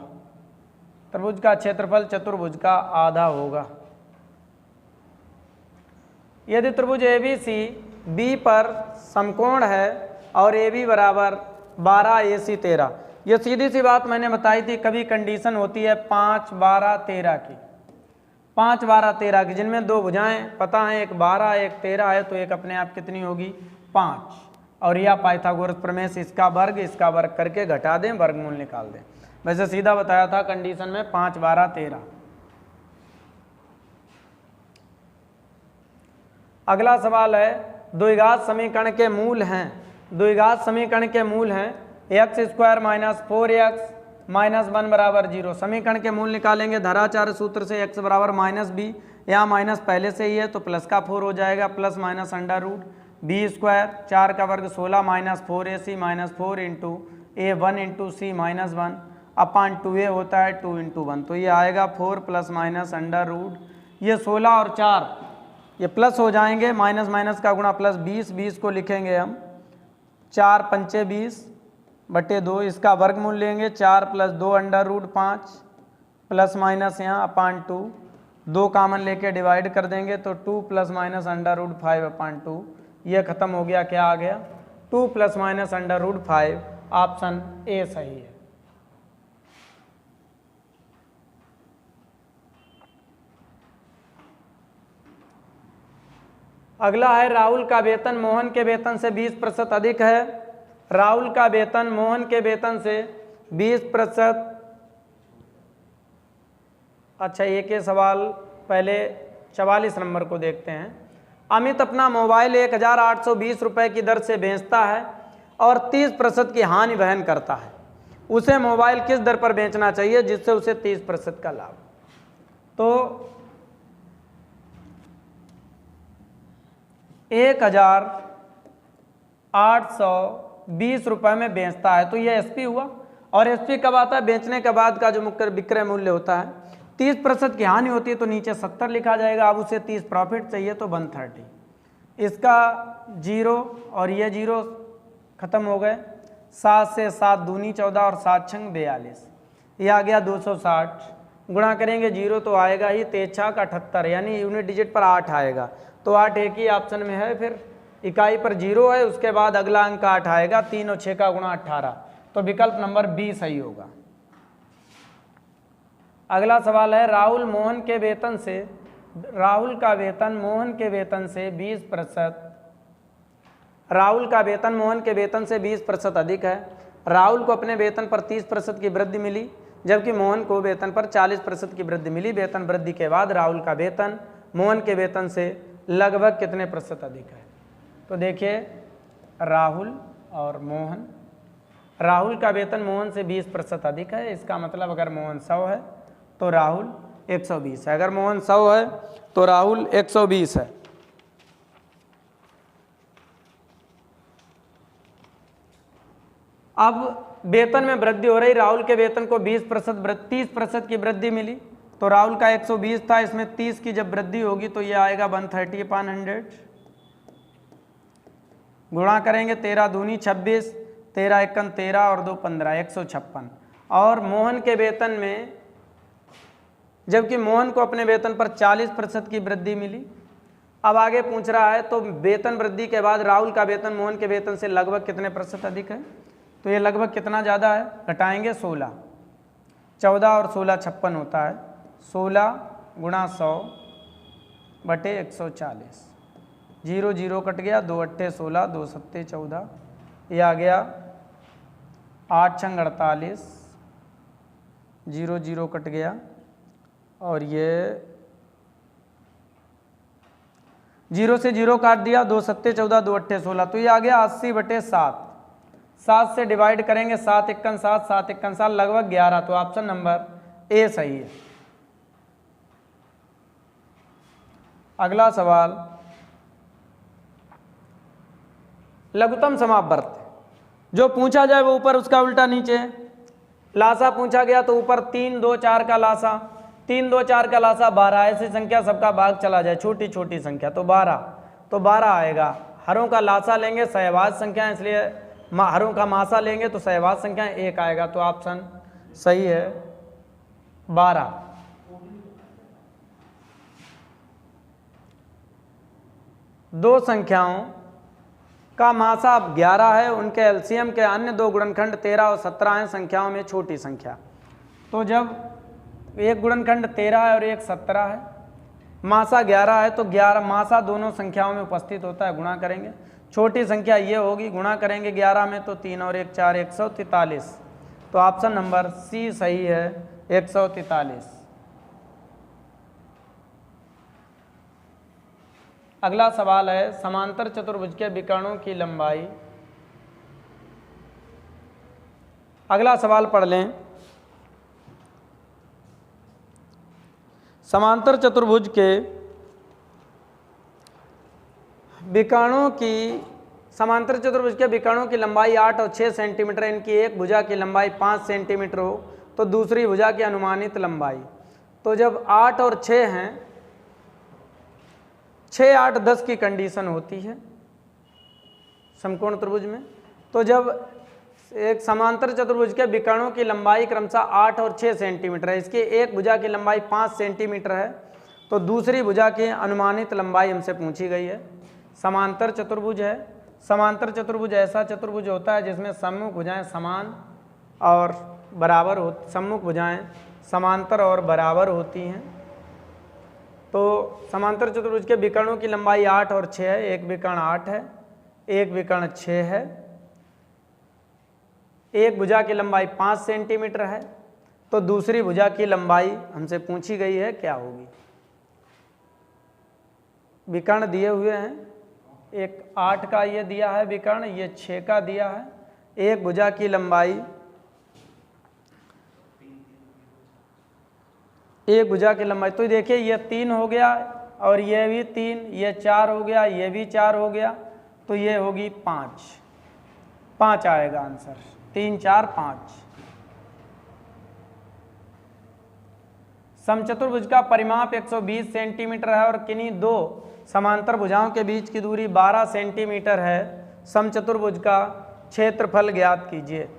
त्रिभुज का क्षेत्रफल चतुर्भुज का आधा होगा। यदि त्रिभुज ABC B पर समकोण है और AB बराबर 12 AC 13, ये सीधी सी बात मैंने बताई थी, कभी कंडीशन होती है 5 12 13 की, 5 12 13 की, जिनमें दो भुजाएं पता है, एक 12 एक 13 है, तो एक अपने आप कितनी होगी? 5। और यह पाइथागोरस प्रमेय से इसका वर्ग करके घटा दें, वर्गमूल निकाल दें। वैसे सीधा बताया था कंडीशन में 5 12 13। अगला सवाल है, द्विघात समीकरण के मूल हैं। द्विघात समीकरण के मूल हैं x² - 4x - 1 बराबर 0। समीकरण के मूल निकालेंगे धराचार्य सूत्र से, x बराबर -b, यहाँ माइनस पहले से ही है तो प्लस का 4 हो जाएगा, plus minus under root b², 4 का वर्ग 16 - 4ac - 4 into a 1 into c -1 upon 2a होता है 2 इंटू 1। तो ये आएगा 4 प्लस माइनस अंडर रूट, ये 16 और 4 ये प्लस हो जाएंगे, माइनस माइनस का गुणा प्लस 20, 20 को लिखेंगे हम 4 पंचे 20/2, इसका वर्गमूल लेंगे 4 + 2 अंडर रूट 5 प्लस माइनस यहाँ अपान 2, 2 कामन लेके डिवाइड कर देंगे तो 2 plus minus under root 5 upon 2, ये खत्म हो गया। क्या आ गया? 2 plus minus under root 5। Option A सही है। अगला है, राहुल का वेतन मोहन के वेतन से 20% अधिक है। राहुल का वेतन मोहन के वेतन से 20%। अच्छा, एक ये सवाल पहले 44 नंबर को देखते हैं। अमित अपना मोबाइल 1820 रुपये की दर से बेचता है और 30% की हानि वहन करता है। उसे मोबाइल किस दर पर बेचना चाहिए जिससे उसे 30% का लाभ? तो 1820 रुपये में बेचता है तो ये एसपी हुआ, और एसपी कब आता है? बेचने के बाद का जो मुख्य विक्रय मूल्य होता है। 30% की हानि होती है तो नीचे 70 लिखा जाएगा। अब उसे 30 प्रॉफिट चाहिए तो 130, इसका 0 और ये 0 खत्म हो गए। 7 से 7 दूनी 14 और 7 छंग 42, ये आ गया 260। गुणा करेंगे 0 तो आएगा ही, 3×6 = 78, यानी यूनिट डिजिट पर 8 आएगा। तो 8 एक ही ऑप्शन में है, फिर इकाई पर 0 है, उसके बाद अगला अंक 8 आएगा। 3 और 6 का गुणा 18, तो विकल्प नंबर बी सही होगा। अगला सवाल है, राहुल का वेतन मोहन के वेतन से 20%, राहुल का वेतन मोहन के वेतन से 20% अधिक है। राहुल को अपने वेतन पर 30% की वृद्धि मिली, जबकि मोहन को वेतन पर 40% की वृद्धि मिली। वेतन वृद्धि के बाद राहुल का वेतन मोहन के वेतन से लगभग कितने % अधिक है? तो देखिए, राहुल और मोहन राहुल का वेतन मोहन से 20% अधिक है, इसका मतलब अगर मोहन 100 है तो राहुल 120 है। अगर मोहन 100 है तो राहुल 120 है। अब वेतन में वृद्धि हो रही, राहुल के वेतन को 20% 30% की वृद्धि मिली, तो राहुल का 120 था, इसमें 30 की जब वृद्धि होगी तो ये आएगा 130/100। गुणा करेंगे 13 दूनी 26, 13 एकन 13 और 2 15, 156। और मोहन के वेतन में, जबकि मोहन को अपने वेतन पर 40% की वृद्धि मिली। अब आगे पूछ रहा है तो वेतन वृद्धि के बाद राहुल का वेतन मोहन के वेतन से लगभग कितने प्रतिशत अधिक है, तो ये लगभग कितना ज़्यादा है, घटाएंगे 16, 14 और 16 56 होता है, 16 गुणा 100/140, 0 0 कट गया, 2 8 16, 2 7 14, ये आ गया 8 6 48, 0 0 कट गया, और ये 0 से 0 काट दिया, 2 7 14, 2 8 16, तो ये आ गया 80/7। 7 से डिवाइड करेंगे, 7 एकन 7, 7 एकन 7, लगभग 11, तो ऑप्शन नंबर ए सही है। अगला सवाल, लघुत्तम समापवर्त, जो पूछा जाए वो ऊपर उसका उल्टा नीचे। लासा पूछा गया तो ऊपर 3 2 4 का लासा, 3 2 4 का लासा 12, ऐसी संख्या सबका भाग चला जाए, छोटी छोटी संख्या, तो 12 आएगा। हरों का लासा लेंगे, सहवाज संख्या, इसलिए हरों का मासा लेंगे तो सहवाज संख्या 1 आएगा, तो ऑप्शन सही है 12। दो संख्याओं का मासा 11 है, उनके एलसीएम के अन्य दो गुणनखंड 13 और 17 हैं, संख्याओं में छोटी संख्या। तो जब एक गुणनखंड 13 है और एक 17 है, मासा 11 है, तो 11 मासा दोनों संख्याओं में उपस्थित होता है, गुणा करेंगे। छोटी संख्या ये होगी, गुणा करेंगे 11 में तो 3 और 1 4, 143, तो ऑप्शन नंबर सी सही है 143। अगला सवाल है, समांतर चतुर्भुज के विकर्णों की लंबाई। अगला सवाल पढ़ लें, समांतर चतुर्भुज के विकर्णों की, समांतर चतुर्भुज के विकर्णों की लंबाई 8 और 6 सेंटीमीटर, इनकी एक भुजा की लंबाई 5 सेंटीमीटर हो तो दूसरी भुजा की अनुमानित लंबाई। तो जब 8 और 6 हैं, 6 8 10 की कंडीशन होती है समकोण त्रिभुज में। तो जब एक समांतर चतुर्भुज के विकर्णों की लंबाई क्रमशः 8 और 6 सेंटीमीटर है, इसकी एक भुजा की लंबाई 5 सेंटीमीटर है, तो दूसरी भुजा की अनुमानित लंबाई हमसे पूछी गई है। समांतर चतुर्भुज है, समांतर चतुर्भुज ऐसा चतुर्भुज होता है जिसमें सम्मुख भुजाएं समान और बराबर हो, सम्मुख भुजाएं समांतर और बराबर होती हैं। तो समांतर चतुर्भुज के विकर्णों की लंबाई 8 और 6 है, एक विकर्ण 8 है, एक विकर्ण 6 है, एक भुजा की लंबाई 5 सेंटीमीटर है, तो दूसरी भुजा की लंबाई हमसे पूछी गई है क्या होगी। विकर्ण दिए हुए हैं, एक 8 का ये दिया है विकर्ण, ये 6 का दिया है, एक भुजा की लंबाई, एक भुजा की लंबाई, तो देखिए ये 3 हो गया और ये भी 3, ये 4 हो गया, ये भी 4 हो गया, तो ये होगी 5 आएगा आंसर, 3 4 5। समचतुर्भुज का परिमाप 120 सेंटीमीटर है और किन्हीं दो समांतर भुजाओं के बीच की दूरी 12 सेंटीमीटर है। समचतुर्भुज का क्षेत्रफल ज्ञात कीजिए।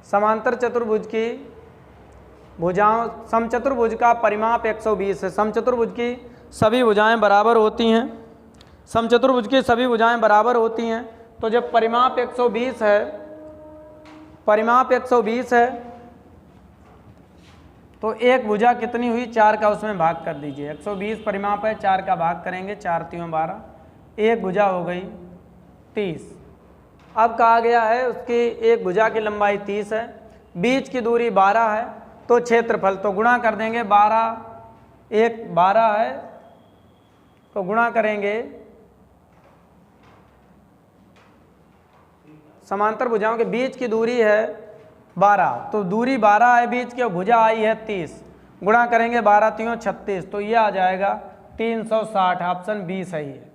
समांतर चतुर्भुज की भुजाओं, समचतुर्भुज का परिमाप 120 है, समचतुर्भुज की सभी भुजाएं बराबर होती हैं, समचतुर्भुज की सभी भुजाएं बराबर होती हैं। तो जब परिमाप 120 है, परिमाप 120 है, तो एक भुजा कितनी हुई, 4 का उसमें भाग कर दीजिए। 120 परिमाप है, 4 का भाग करेंगे, 4 3 12, एक भुजा हो गई 30। अब कहा गया है उसकी एक भुजा की लंबाई 30 है, बीच की दूरी 12 है, तो क्षेत्रफल, तो गुणा कर देंगे, 12 एक 12 है, तो गुणा करेंगे समांतर भुजाओं के बीच की दूरी है 12, तो दूरी 12 है बीच की और भुजा आई है 30, गुणा करेंगे 12 3 36, तो ये आ जाएगा 360। ऑप्शन बी सही है।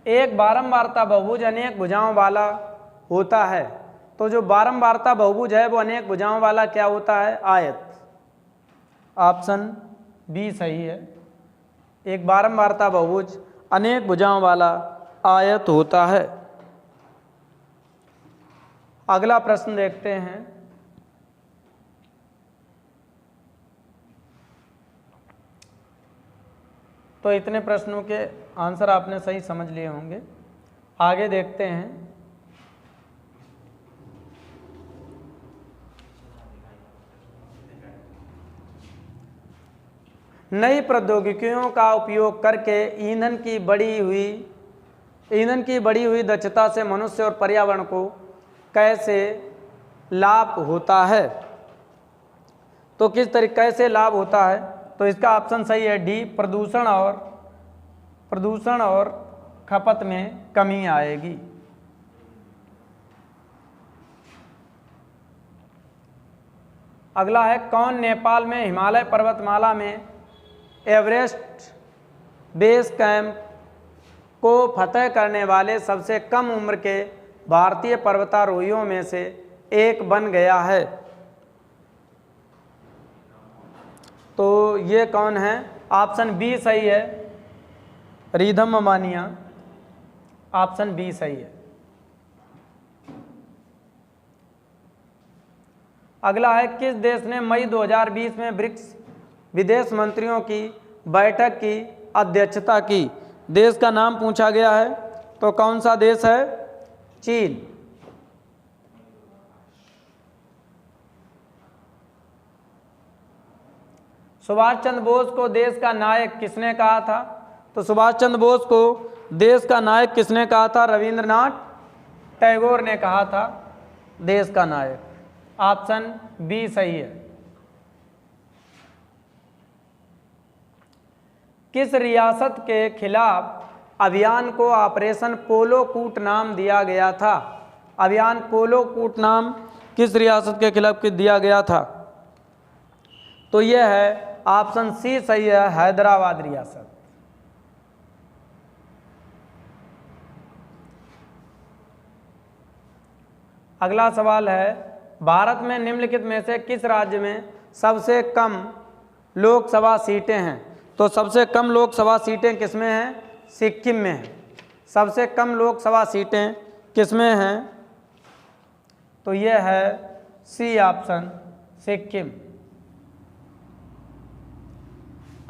एक बारंबारता बहुभुज अनेक भुजाओं वाला होता है, तो जो बारंबारता बहुभुज है वो अनेक भुजाओं वाला क्या होता है? आयत। ऑप्शन बी सही है। एक बारंबारता बहुभुज अनेक भुजाओं वाला आयत होता है। अगला प्रश्न देखते हैं। तो इतने प्रश्नों के आंसर आपने सही समझ लिए होंगे। आगे देखते हैं। नई प्रौद्योगिकियों का उपयोग करके ईंधन की बढ़ी हुई दक्षता से मनुष्य और पर्यावरण को कैसे लाभ होता है? तो किस तरीके से लाभ होता है? तो इसका ऑप्शन सही है डी, प्रदूषण और खपत में कमी आएगी। अगला है, कौन नेपाल में हिमालय पर्वतमाला में एवरेस्ट बेस कैंप को फतह करने वाले सबसे कम उम्र के भारतीय पर्वतारोहियों में से एक बन गया है? तो ये कौन है? ऑप्शन बी सही है, रिधम अमानिया। ऑप्शन बी सही है। अगला है, किस देश ने मई 2020 में ब्रिक्स विदेश मंत्रियों की बैठक की अध्यक्षता की? देश का नाम पूछा गया है, तो कौन सा देश है? चीन। सुभाष चंद्र बोस को देश का नायक किसने कहा था? तो सुभाष चंद्र बोस को देश का नायक किसने कहा था? रविंद्रनाथ टैगोर ने कहा था देश का नायक। ऑप्शन बी सही है। किस रियासत के खिलाफ अभियान को ऑपरेशन पोलो कूट नाम दिया गया था? अभियान पोलो कूट नाम किस रियासत के खिलाफ दिया गया था? तो यह है ऑप्शन सी सही है, हैदराबाद रियासत। अगला सवाल है, भारत में निम्नलिखित में से किस राज्य में सबसे कम लोकसभा सीटें हैं? तो सबसे कम लोकसभा सीटें किसमें हैं? सिक्किम में हैं। सबसे कम लोकसभा सीटें किसमें हैं? तो यह है सी ऑप्शन, सिक्किम।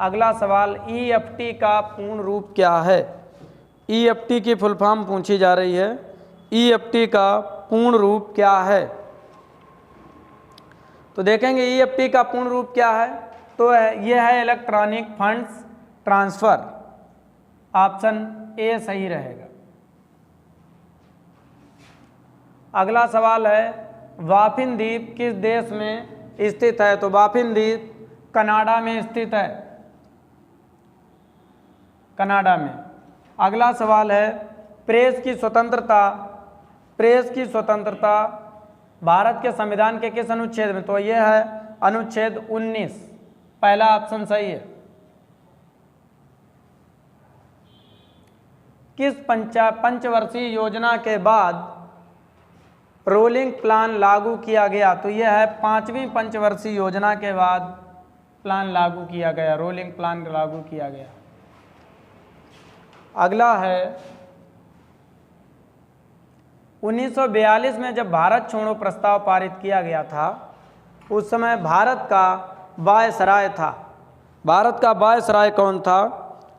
अगला सवाल, ईएफटी का पूर्ण रूप क्या है? ईएफटी की फुल फॉर्म पूछी जा रही है। ईएफटी का पूर्ण रूप क्या है? तो देखेंगे ईएफटी का पूर्ण रूप क्या है। तो यह है electronic funds transfer. Option A सही रहेगा। अगला सवाल है, बाफिन द्वीप किस देश में स्थित है? तो बाफिन द्वीप कनाडा में स्थित है, कनाडा में। अगला सवाल है, प्रेस की स्वतंत्रता भारत के संविधान के किस अनुच्छेद में? तो यह है अनुच्छेद 19। पहला ऑप्शन सही है। किस पंचवर्षीय योजना के बाद रोलिंग प्लान लागू किया गया? तो यह है 5वीं पंचवर्षीय योजना के बाद प्लान लागू किया गया, रोलिंग प्लान लागू किया गया। अगला है, 1942 में जब भारत छोड़ो प्रस्ताव पारित किया गया था, उस समय भारत का वायसराय था। भारत का वायसराय कौन था,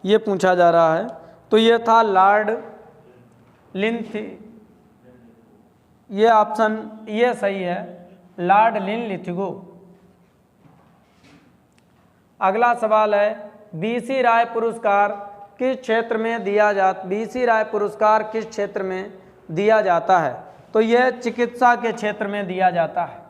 ये पूछा जा रहा है। तो ये था लॉर्ड लिंथी। ये ऑप्शन ये सही है, लॉर्ड लिनलिथगो। अगला सवाल है, बीसी राय पुरस्कार किस क्षेत्र में दिया जाता? बीसी राय पुरस्कार किस क्षेत्र में दिया जाता है? तो यह चिकित्सा के क्षेत्र में दिया जाता है।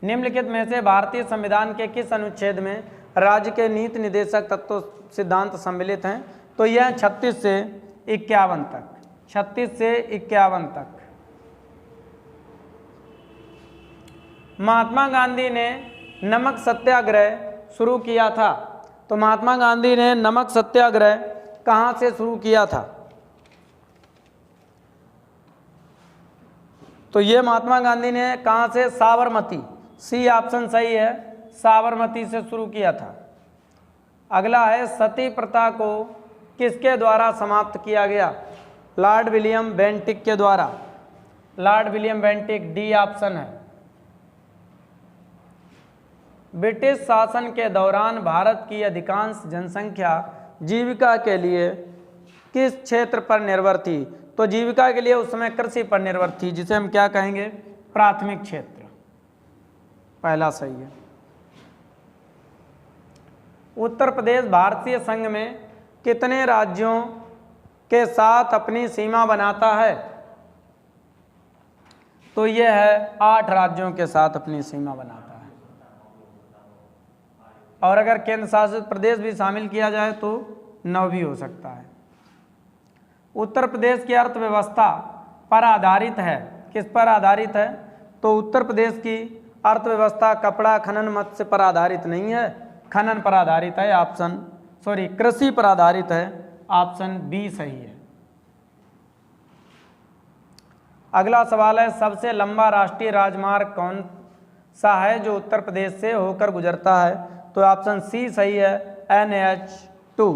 निम्नलिखित में से भारतीय संविधान के किस अनुच्छेद में राज्य के नीति निदेशक तत्व सिद्धांत सम्मिलित हैं। तो यह 36 से 51 तक, 36 से 51 तक। महात्मा गांधी ने नमक सत्याग्रह शुरू किया था। तो महात्मा गांधी ने नमक सत्याग्रह कहाँ से शुरू किया था? तो ये महात्मा गांधी ने कहाँ से? साबरमती, सी ऑप्शन सही है, साबरमती से शुरू किया था। अगला है सती प्रथा को किसके द्वारा समाप्त किया गया? लॉर्ड विलियम बेंटिक के द्वारा, Lord William Bentinck, D option है। ब्रिटिश शासन के दौरान भारत की अधिकांश जनसंख्या जीविका के लिए किस क्षेत्र पर निर्भर थी? तो जीविका के लिए उस समय कृषि पर निर्भर थी, जिसे हम क्या कहेंगे? प्राथमिक क्षेत्र। पहला सही है। उत्तर प्रदेश भारतीय संघ में कितने राज्यों के साथ अपनी सीमा बनाता है? तो यह है 8 राज्यों के साथ अपनी सीमा बनाता है। और अगर केंद्र शासित प्रदेश भी शामिल किया जाए तो 9 भी हो सकता है। उत्तर प्रदेश की अर्थव्यवस्था पर आधारित है, किस पर आधारित है? तो उत्तर प्रदेश की अर्थव्यवस्था कपड़ा खनन मत्स्य पर आधारित नहीं है, खनन पर आधारित है। कृषि पर आधारित है। ऑप्शन बी सही है। अगला सवाल है सबसे लंबा राष्ट्रीय राजमार्ग कौन सा है जो उत्तर प्रदेश से होकर गुजरता है? तो ऑप्शन सी सही है, NH2।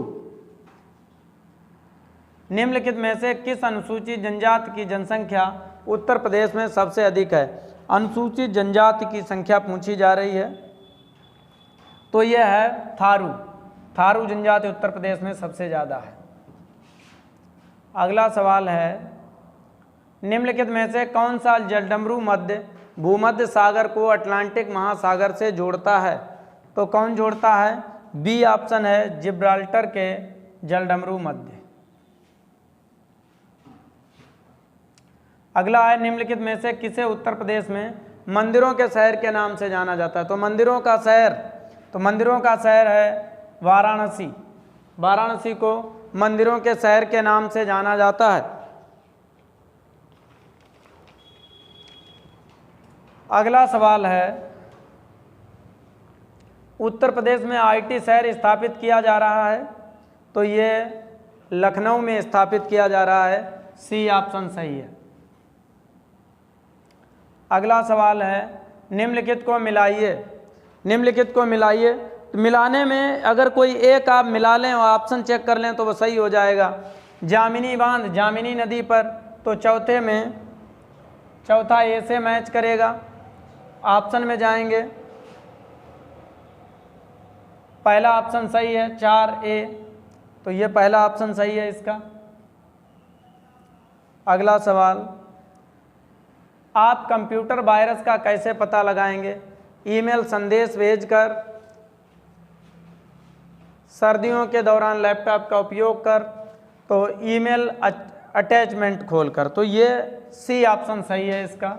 निम्नलिखित में से किस अनुसूचित जनजाति की जनसंख्या उत्तर प्रदेश में सबसे अधिक है? अनुसूचित जनजाति की संख्या पूछी जा रही है। तो यह है थारू, थारू जनजाति उत्तर प्रदेश में सबसे ज़्यादा है। अगला सवाल है निम्नलिखित में से कौन सा जलडमरू मध्य भूमध्य सागर को अटलांटिक महासागर से जोड़ता है? तो कौन जोड़ता है? बी ऑप्शन है, जिब्राल्टर के जलडमरू मध्य। अगला है निम्नलिखित में से किसे उत्तर प्रदेश में मंदिरों के शहर के नाम से जाना जाता है? तो मंदिरों का शहर, तो मंदिरों का शहर है वाराणसी। वाराणसी को मंदिरों के शहर के नाम से जाना जाता है। अगला सवाल है उत्तर प्रदेश में IT शहर स्थापित किया जा रहा है। तो ये लखनऊ में स्थापित किया जा रहा है। सी ऑप्शन सही है। अगला सवाल है निम्नलिखित को मिलाइए, निम्नलिखित को मिलाइए। तो मिलाने में अगर कोई एक आप मिला लें और ऑप्शन चेक कर लें तो वो सही हो जाएगा। जामिनी बांध जामिनी नदी पर, तो चौथे में चौथा ए से मैच करेगा। ऑप्शन में जाएंगे, पहला ऑप्शन सही है 4A, तो ये पहला ऑप्शन सही है इसका। अगला सवाल आप कंप्यूटर वायरस का कैसे पता लगाएंगे? ईमेल संदेश भेजकर, सर्दियों के दौरान लैपटॉप का उपयोग कर, तो ईमेल अटैचमेंट खोलकर। तो ये सी ऑप्शन सही है इसका।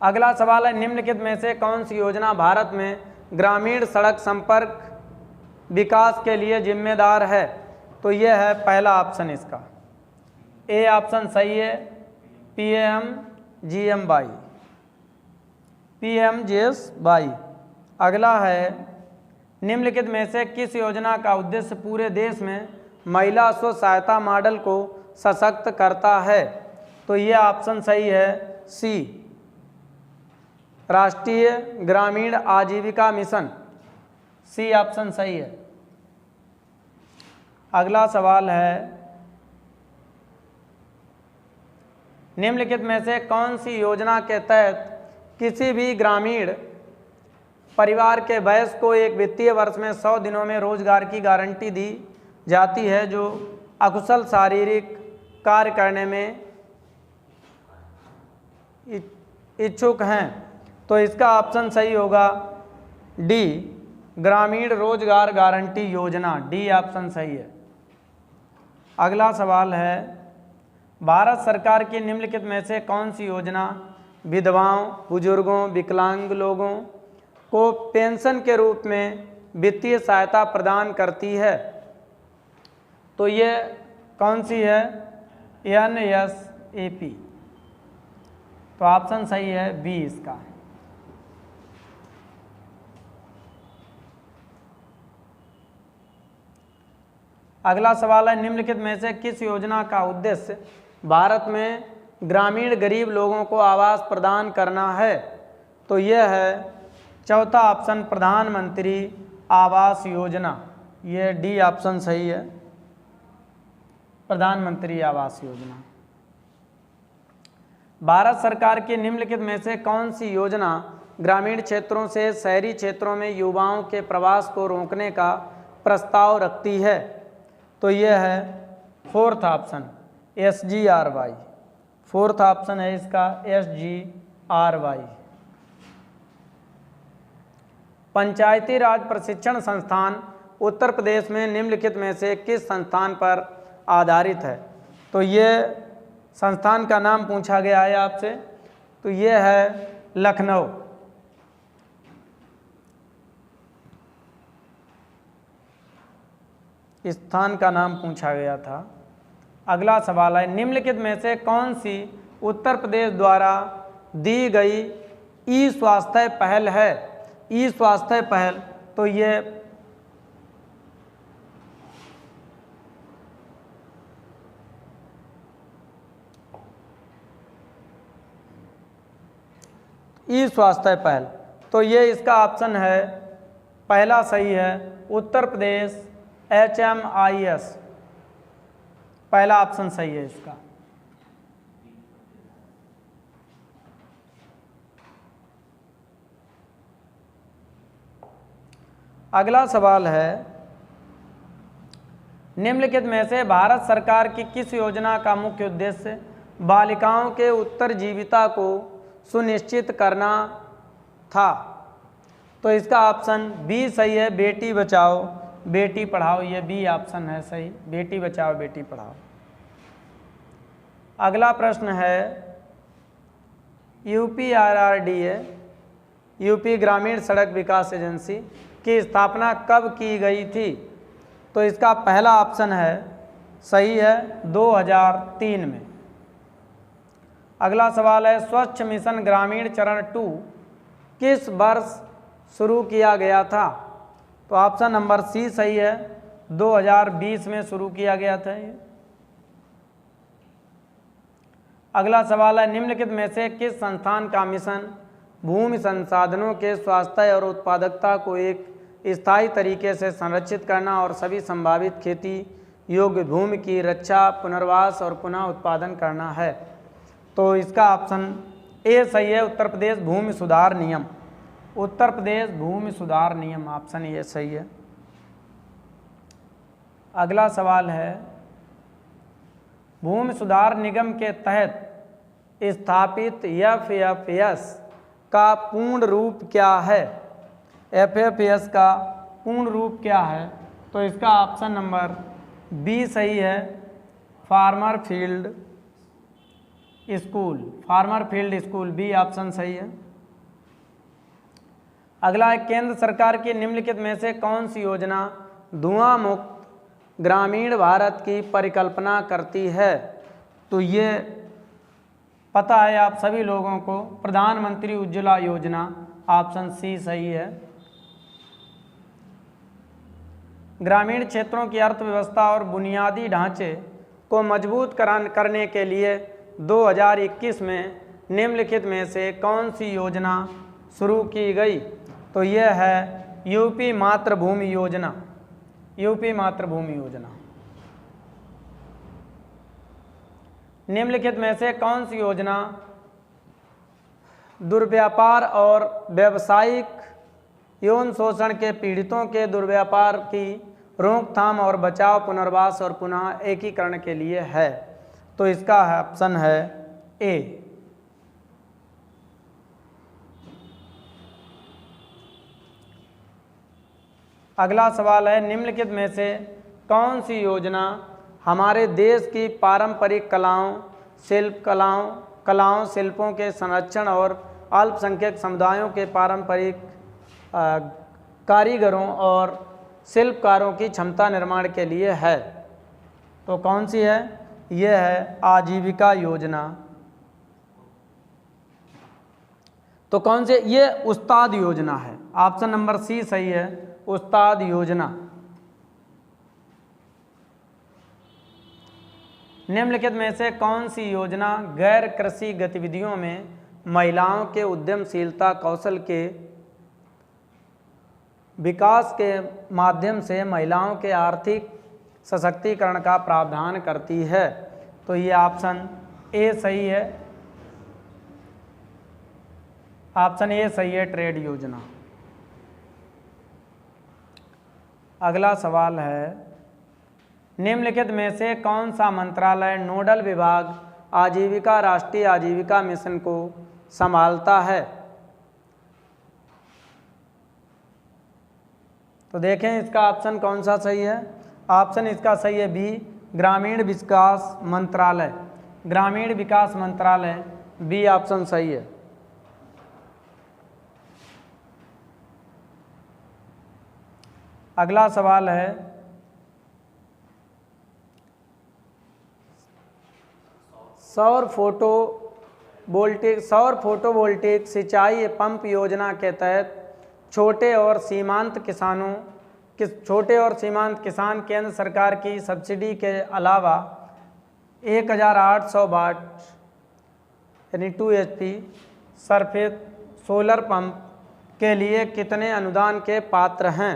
अगला सवाल है निम्नलिखित में से कौन सी योजना भारत में ग्रामीण सड़क संपर्क विकास के लिए जिम्मेदार है? तो यह है पहला ऑप्शन इसका, ए ऑप्शन सही है, PMGSY, PMGSY। अगला है निम्नलिखित में से किस योजना का उद्देश्य पूरे देश में महिला स्व सहायता मॉडल को सशक्त करता है? तो यह ऑप्शन सही है, सी, राष्ट्रीय ग्रामीण आजीविका मिशन। सी ऑप्शन सही है। अगला सवाल है निम्नलिखित में से कौन सी योजना के तहत किसी भी ग्रामीण परिवार के वयस्क को एक वित्तीय वर्ष में 100 दिनों में रोजगार की गारंटी दी जाती है जो अकुशल शारीरिक कार्य करने में इच्छुक हैं? तो इसका ऑप्शन सही होगा डी, ग्रामीण रोजगार गारंटी योजना। डी ऑप्शन सही है। अगला सवाल है भारत सरकार की निम्नलिखित में से कौन सी योजना विधवाओं, बुजुर्गों, विकलांग लोगों को पेंशन के रूप में वित्तीय सहायता प्रदान करती है। तो ये कौन सी है? NSAP। तो ऑप्शन सही है बी इसका। अगला सवाल है, निम्नलिखित में से किस योजना का उद्देश्य भारत में ग्रामीण गरीब लोगों को आवास प्रदान करना है? तो यह है चौथा ऑप्शन, प्रधानमंत्री आवास योजना। ये डी ऑप्शन सही है, प्रधानमंत्री आवास योजना। भारत सरकार की निम्नलिखित में से कौन सी योजना ग्रामीण क्षेत्रों से शहरी क्षेत्रों में युवाओं के प्रवास को रोकने का प्रस्ताव रखती है? तो यह है fourth option, SGRY। Fourth option है इसका SGRY। पंचायती राज प्रशिक्षण संस्थान उत्तर प्रदेश में निम्नलिखित में से किस संस्थान पर आधारित है? तो ये संस्थान का नाम पूछा गया है आपसे। तो ये है लखनऊ। इस स्थान का नाम पूछा गया था। अगला सवाल है, निम्नलिखित में से कौन सी उत्तर प्रदेश द्वारा दी गई ई स्वास्थ्य पहल है? ई स्वास्थ्य पहल, तो ये ई स्वास्थ्य पहल, तो ये इसका ऑप्शन है पहला सही है, उत्तर प्रदेश HMIS। पहला ऑप्शन सही है इसका। अगला सवाल है, निम्नलिखित में से भारत सरकार की किस योजना का मुख्य उद्देश्य बालिकाओं के उत्तरजीविता को सुनिश्चित करना था? तो इसका ऑप्शन बी सही है, बेटी बचाओ बेटी पढ़ाओ। ये बी ऑप्शन है सही, बेटी बचाओ बेटी पढ़ाओ। अगला प्रश्न है, UPRRDA यूपी ग्रामीण सड़क विकास एजेंसी की स्थापना कब की गई थी? तो इसका पहला ऑप्शन है सही है 2003 में। अगला सवाल है, स्वच्छ मिशन ग्रामीण चरण 2 किस वर्ष शुरू किया गया था? तो ऑप्शन नंबर सी सही है, 2020 में शुरू किया गया था ये। अगला सवाल है, निम्नलिखित में से किस संस्थान का मिशन भूमि संसाधनों के स्वास्थ्य और उत्पादकता को एक स्थायी तरीके से संरक्षित करना और सभी संभावित खेती योग्य भूमि की रक्षा, पुनर्वास और पुनः उत्पादन करना है? तो इसका ऑप्शन ए सही है, उत्तर प्रदेश भूमि सुधार नियम। उत्तर प्रदेश भूमि सुधार नियम, ऑप्शन ये सही है। अगला सवाल है, भूमि सुधार निगम के तहत स्थापित FFS का पूर्ण रूप क्या है? FFS का पूर्ण रूप क्या है? तो इसका ऑप्शन नंबर बी सही है, farmer field school. Farmer field school, B option सही है। अगला है, केंद्र सरकार की निम्नलिखित में से कौन सी योजना धुआं मुक्त ग्रामीण भारत की परिकल्पना करती है? तो ये पता है आप सभी लोगों को, प्रधानमंत्री उज्ज्वला योजना, ऑप्शन सी सही है। ग्रामीण क्षेत्रों की अर्थव्यवस्था और बुनियादी ढांचे को मजबूत करने के लिए 2021 में निम्नलिखित में से कौन सी योजना शुरू की गई? तो यह है यूपी मातृभूमि योजना। यूपी मातृभूमि योजना। निम्नलिखित में से कौन सी योजना दुर्व्यापार और व्यावसायिक यौन शोषण के पीड़ितों के दुर्व्यापार की रोकथाम और बचाव, पुनर्वास और पुनः एकीकरण के लिए है? तो इसका ऑप्शन है ए। अगला सवाल है, निम्नलिखित में से कौन सी योजना हमारे देश की पारंपरिक कलाओं, शिल्प कलाओं कलाओं शिल्पों के संरक्षण और अल्पसंख्यक समुदायों के पारंपरिक कारीगरों और शिल्पकारों की क्षमता निर्माण के लिए है। तो कौन सी है? यह है आजीविका योजना। तो कौन से? ये उस्ताद योजना है। ऑप्शन नंबर सी सही है, उस्ताद योजना। निम्नलिखित में से कौन सी योजना गैर कृषि गतिविधियों में महिलाओं के उद्यमशीलता कौशल के विकास के माध्यम से महिलाओं के आर्थिक सशक्तिकरण का प्रावधान करती है? तो ये ऑप्शन ए सही है। ऑप्शन ए सही है, ट्रेड योजना। अगला सवाल है, निम्नलिखित में से कौन सा मंत्रालय नोडल विभाग आजीविका राष्ट्रीय आजीविका मिशन को संभालता है? तो देखें इसका ऑप्शन कौन सा सही है। ऑप्शन इसका सही है बी, ग्रामीण विकास मंत्रालय। ग्रामीण विकास मंत्रालय, बी ऑप्शन सही है। अगला सवाल है, सौर फोटोवोल्टिक सिंचाई पंप योजना के तहत छोटे और सीमांत किसान केंद्र सरकार की सब्सिडी के अलावा 1800 वाट यानी 2 HP सरफेस सोलर पंप के लिए कितने अनुदान के पात्र हैं?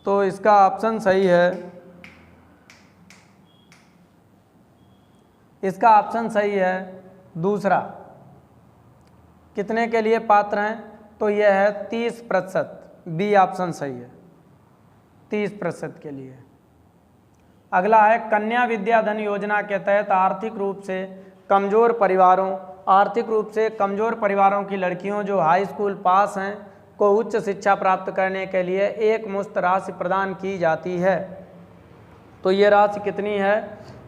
तो इसका ऑप्शन सही है, इसका ऑप्शन सही है दूसरा। कितने के लिए पात्र हैं? तो यह है 30%, बी ऑप्शन सही है, 30% के लिए। अगला है, कन्या विद्या धन योजना के तहत आर्थिक रूप से कमजोर परिवारों की लड़कियों जो हाई स्कूल पास हैं को उच्च शिक्षा प्राप्त करने के लिए एक मुश्त राशि प्रदान की जाती है। तो ये राशि कितनी है?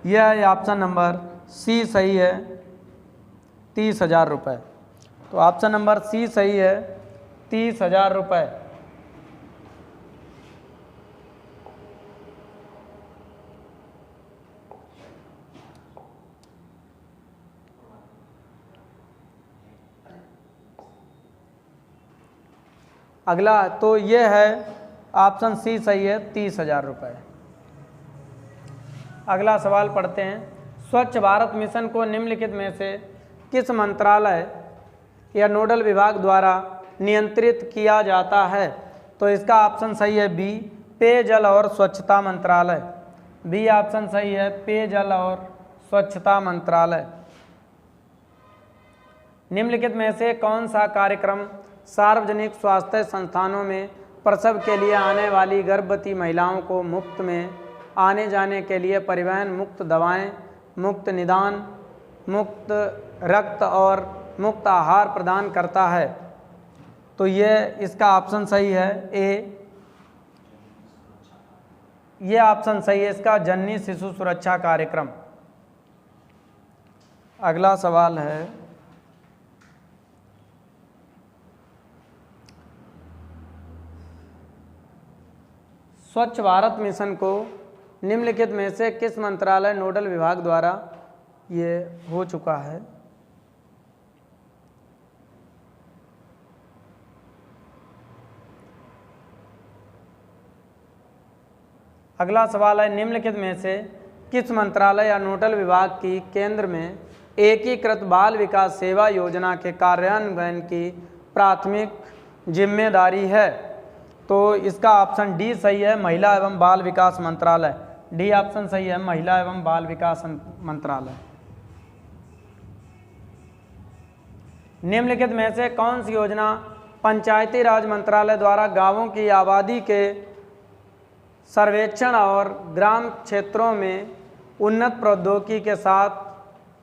यह है ऑप्शन नंबर सी सही है, 30,000 रुपये। तो ऑप्शन नंबर सी सही है, 30,000 रुपये। अगला तो ये है ऑप्शन सी सही है, 30,000 रुपये। अगला सवाल पढ़ते हैं, स्वच्छ भारत मिशन को निम्नलिखित में से किस मंत्रालय या नोडल विभाग द्वारा नियंत्रित किया जाता है? तो इसका ऑप्शन सही है बी, पेयजल और स्वच्छता मंत्रालय। बी ऑप्शन सही है, पेयजल और स्वच्छता मंत्रालय। निम्नलिखित में से कौन सा कार्यक्रम सार्वजनिक स्वास्थ्य संस्थानों में प्रसव के लिए आने वाली गर्भवती महिलाओं को मुफ्त में आने जाने के लिए परिवहन, मुफ्त दवाएं, मुफ्त निदान, मुफ्त रक्त और मुफ्त आहार प्रदान करता है? तो ये इसका ऑप्शन सही है ए, ये ऑप्शन सही है इसका, जननी शिशु सुरक्षा कार्यक्रम। अगला सवाल है, स्वच्छ भारत मिशन को निम्नलिखित में से किस मंत्रालय नोडल विभाग द्वारा ये हो चुका है? अगला सवाल है, निम्नलिखित में से किस मंत्रालय या नोडल विभाग की केंद्र में एकीकृत बाल विकास सेवा योजना के कार्यान्वयन की प्राथमिक जिम्मेदारी है? तो इसका ऑप्शन डी सही है, महिला एवं बाल विकास मंत्रालय। डी ऑप्शन सही है, महिला एवं बाल विकास मंत्रालय। निम्नलिखित में से कौन सी योजना पंचायती राज मंत्रालय द्वारा गांवों की आबादी के सर्वेक्षण और ग्राम क्षेत्रों में उन्नत प्रौद्योगिकी के साथ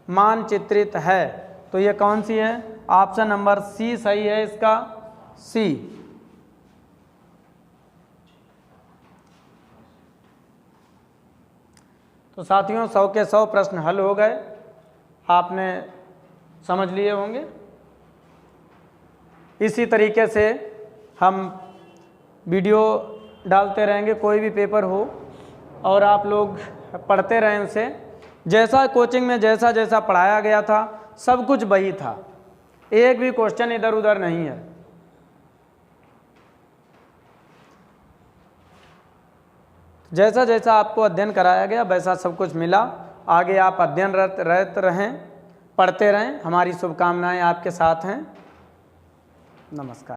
मानचित्रित है? तो ये कौन सी है? ऑप्शन नंबर सी सही है इसका, सी। तो साथियों 100 के 100 प्रश्न हल हो गए। आपने समझ लिए होंगे। इसी तरीके से हम वीडियो डालते रहेंगे, कोई भी पेपर हो और आप लोग पढ़ते रहें उसे। जैसा कोचिंग में जैसा जैसा पढ़ाया गया था सब कुछ वही था, एक भी क्वेश्चन इधर उधर नहीं है। जैसा जैसा आपको अध्ययन कराया गया वैसा सब कुछ मिला। आगे आप अध्ययनरत रहें, पढ़ते रहें। हमारी शुभकामनाएं आपके साथ हैं। नमस्कार।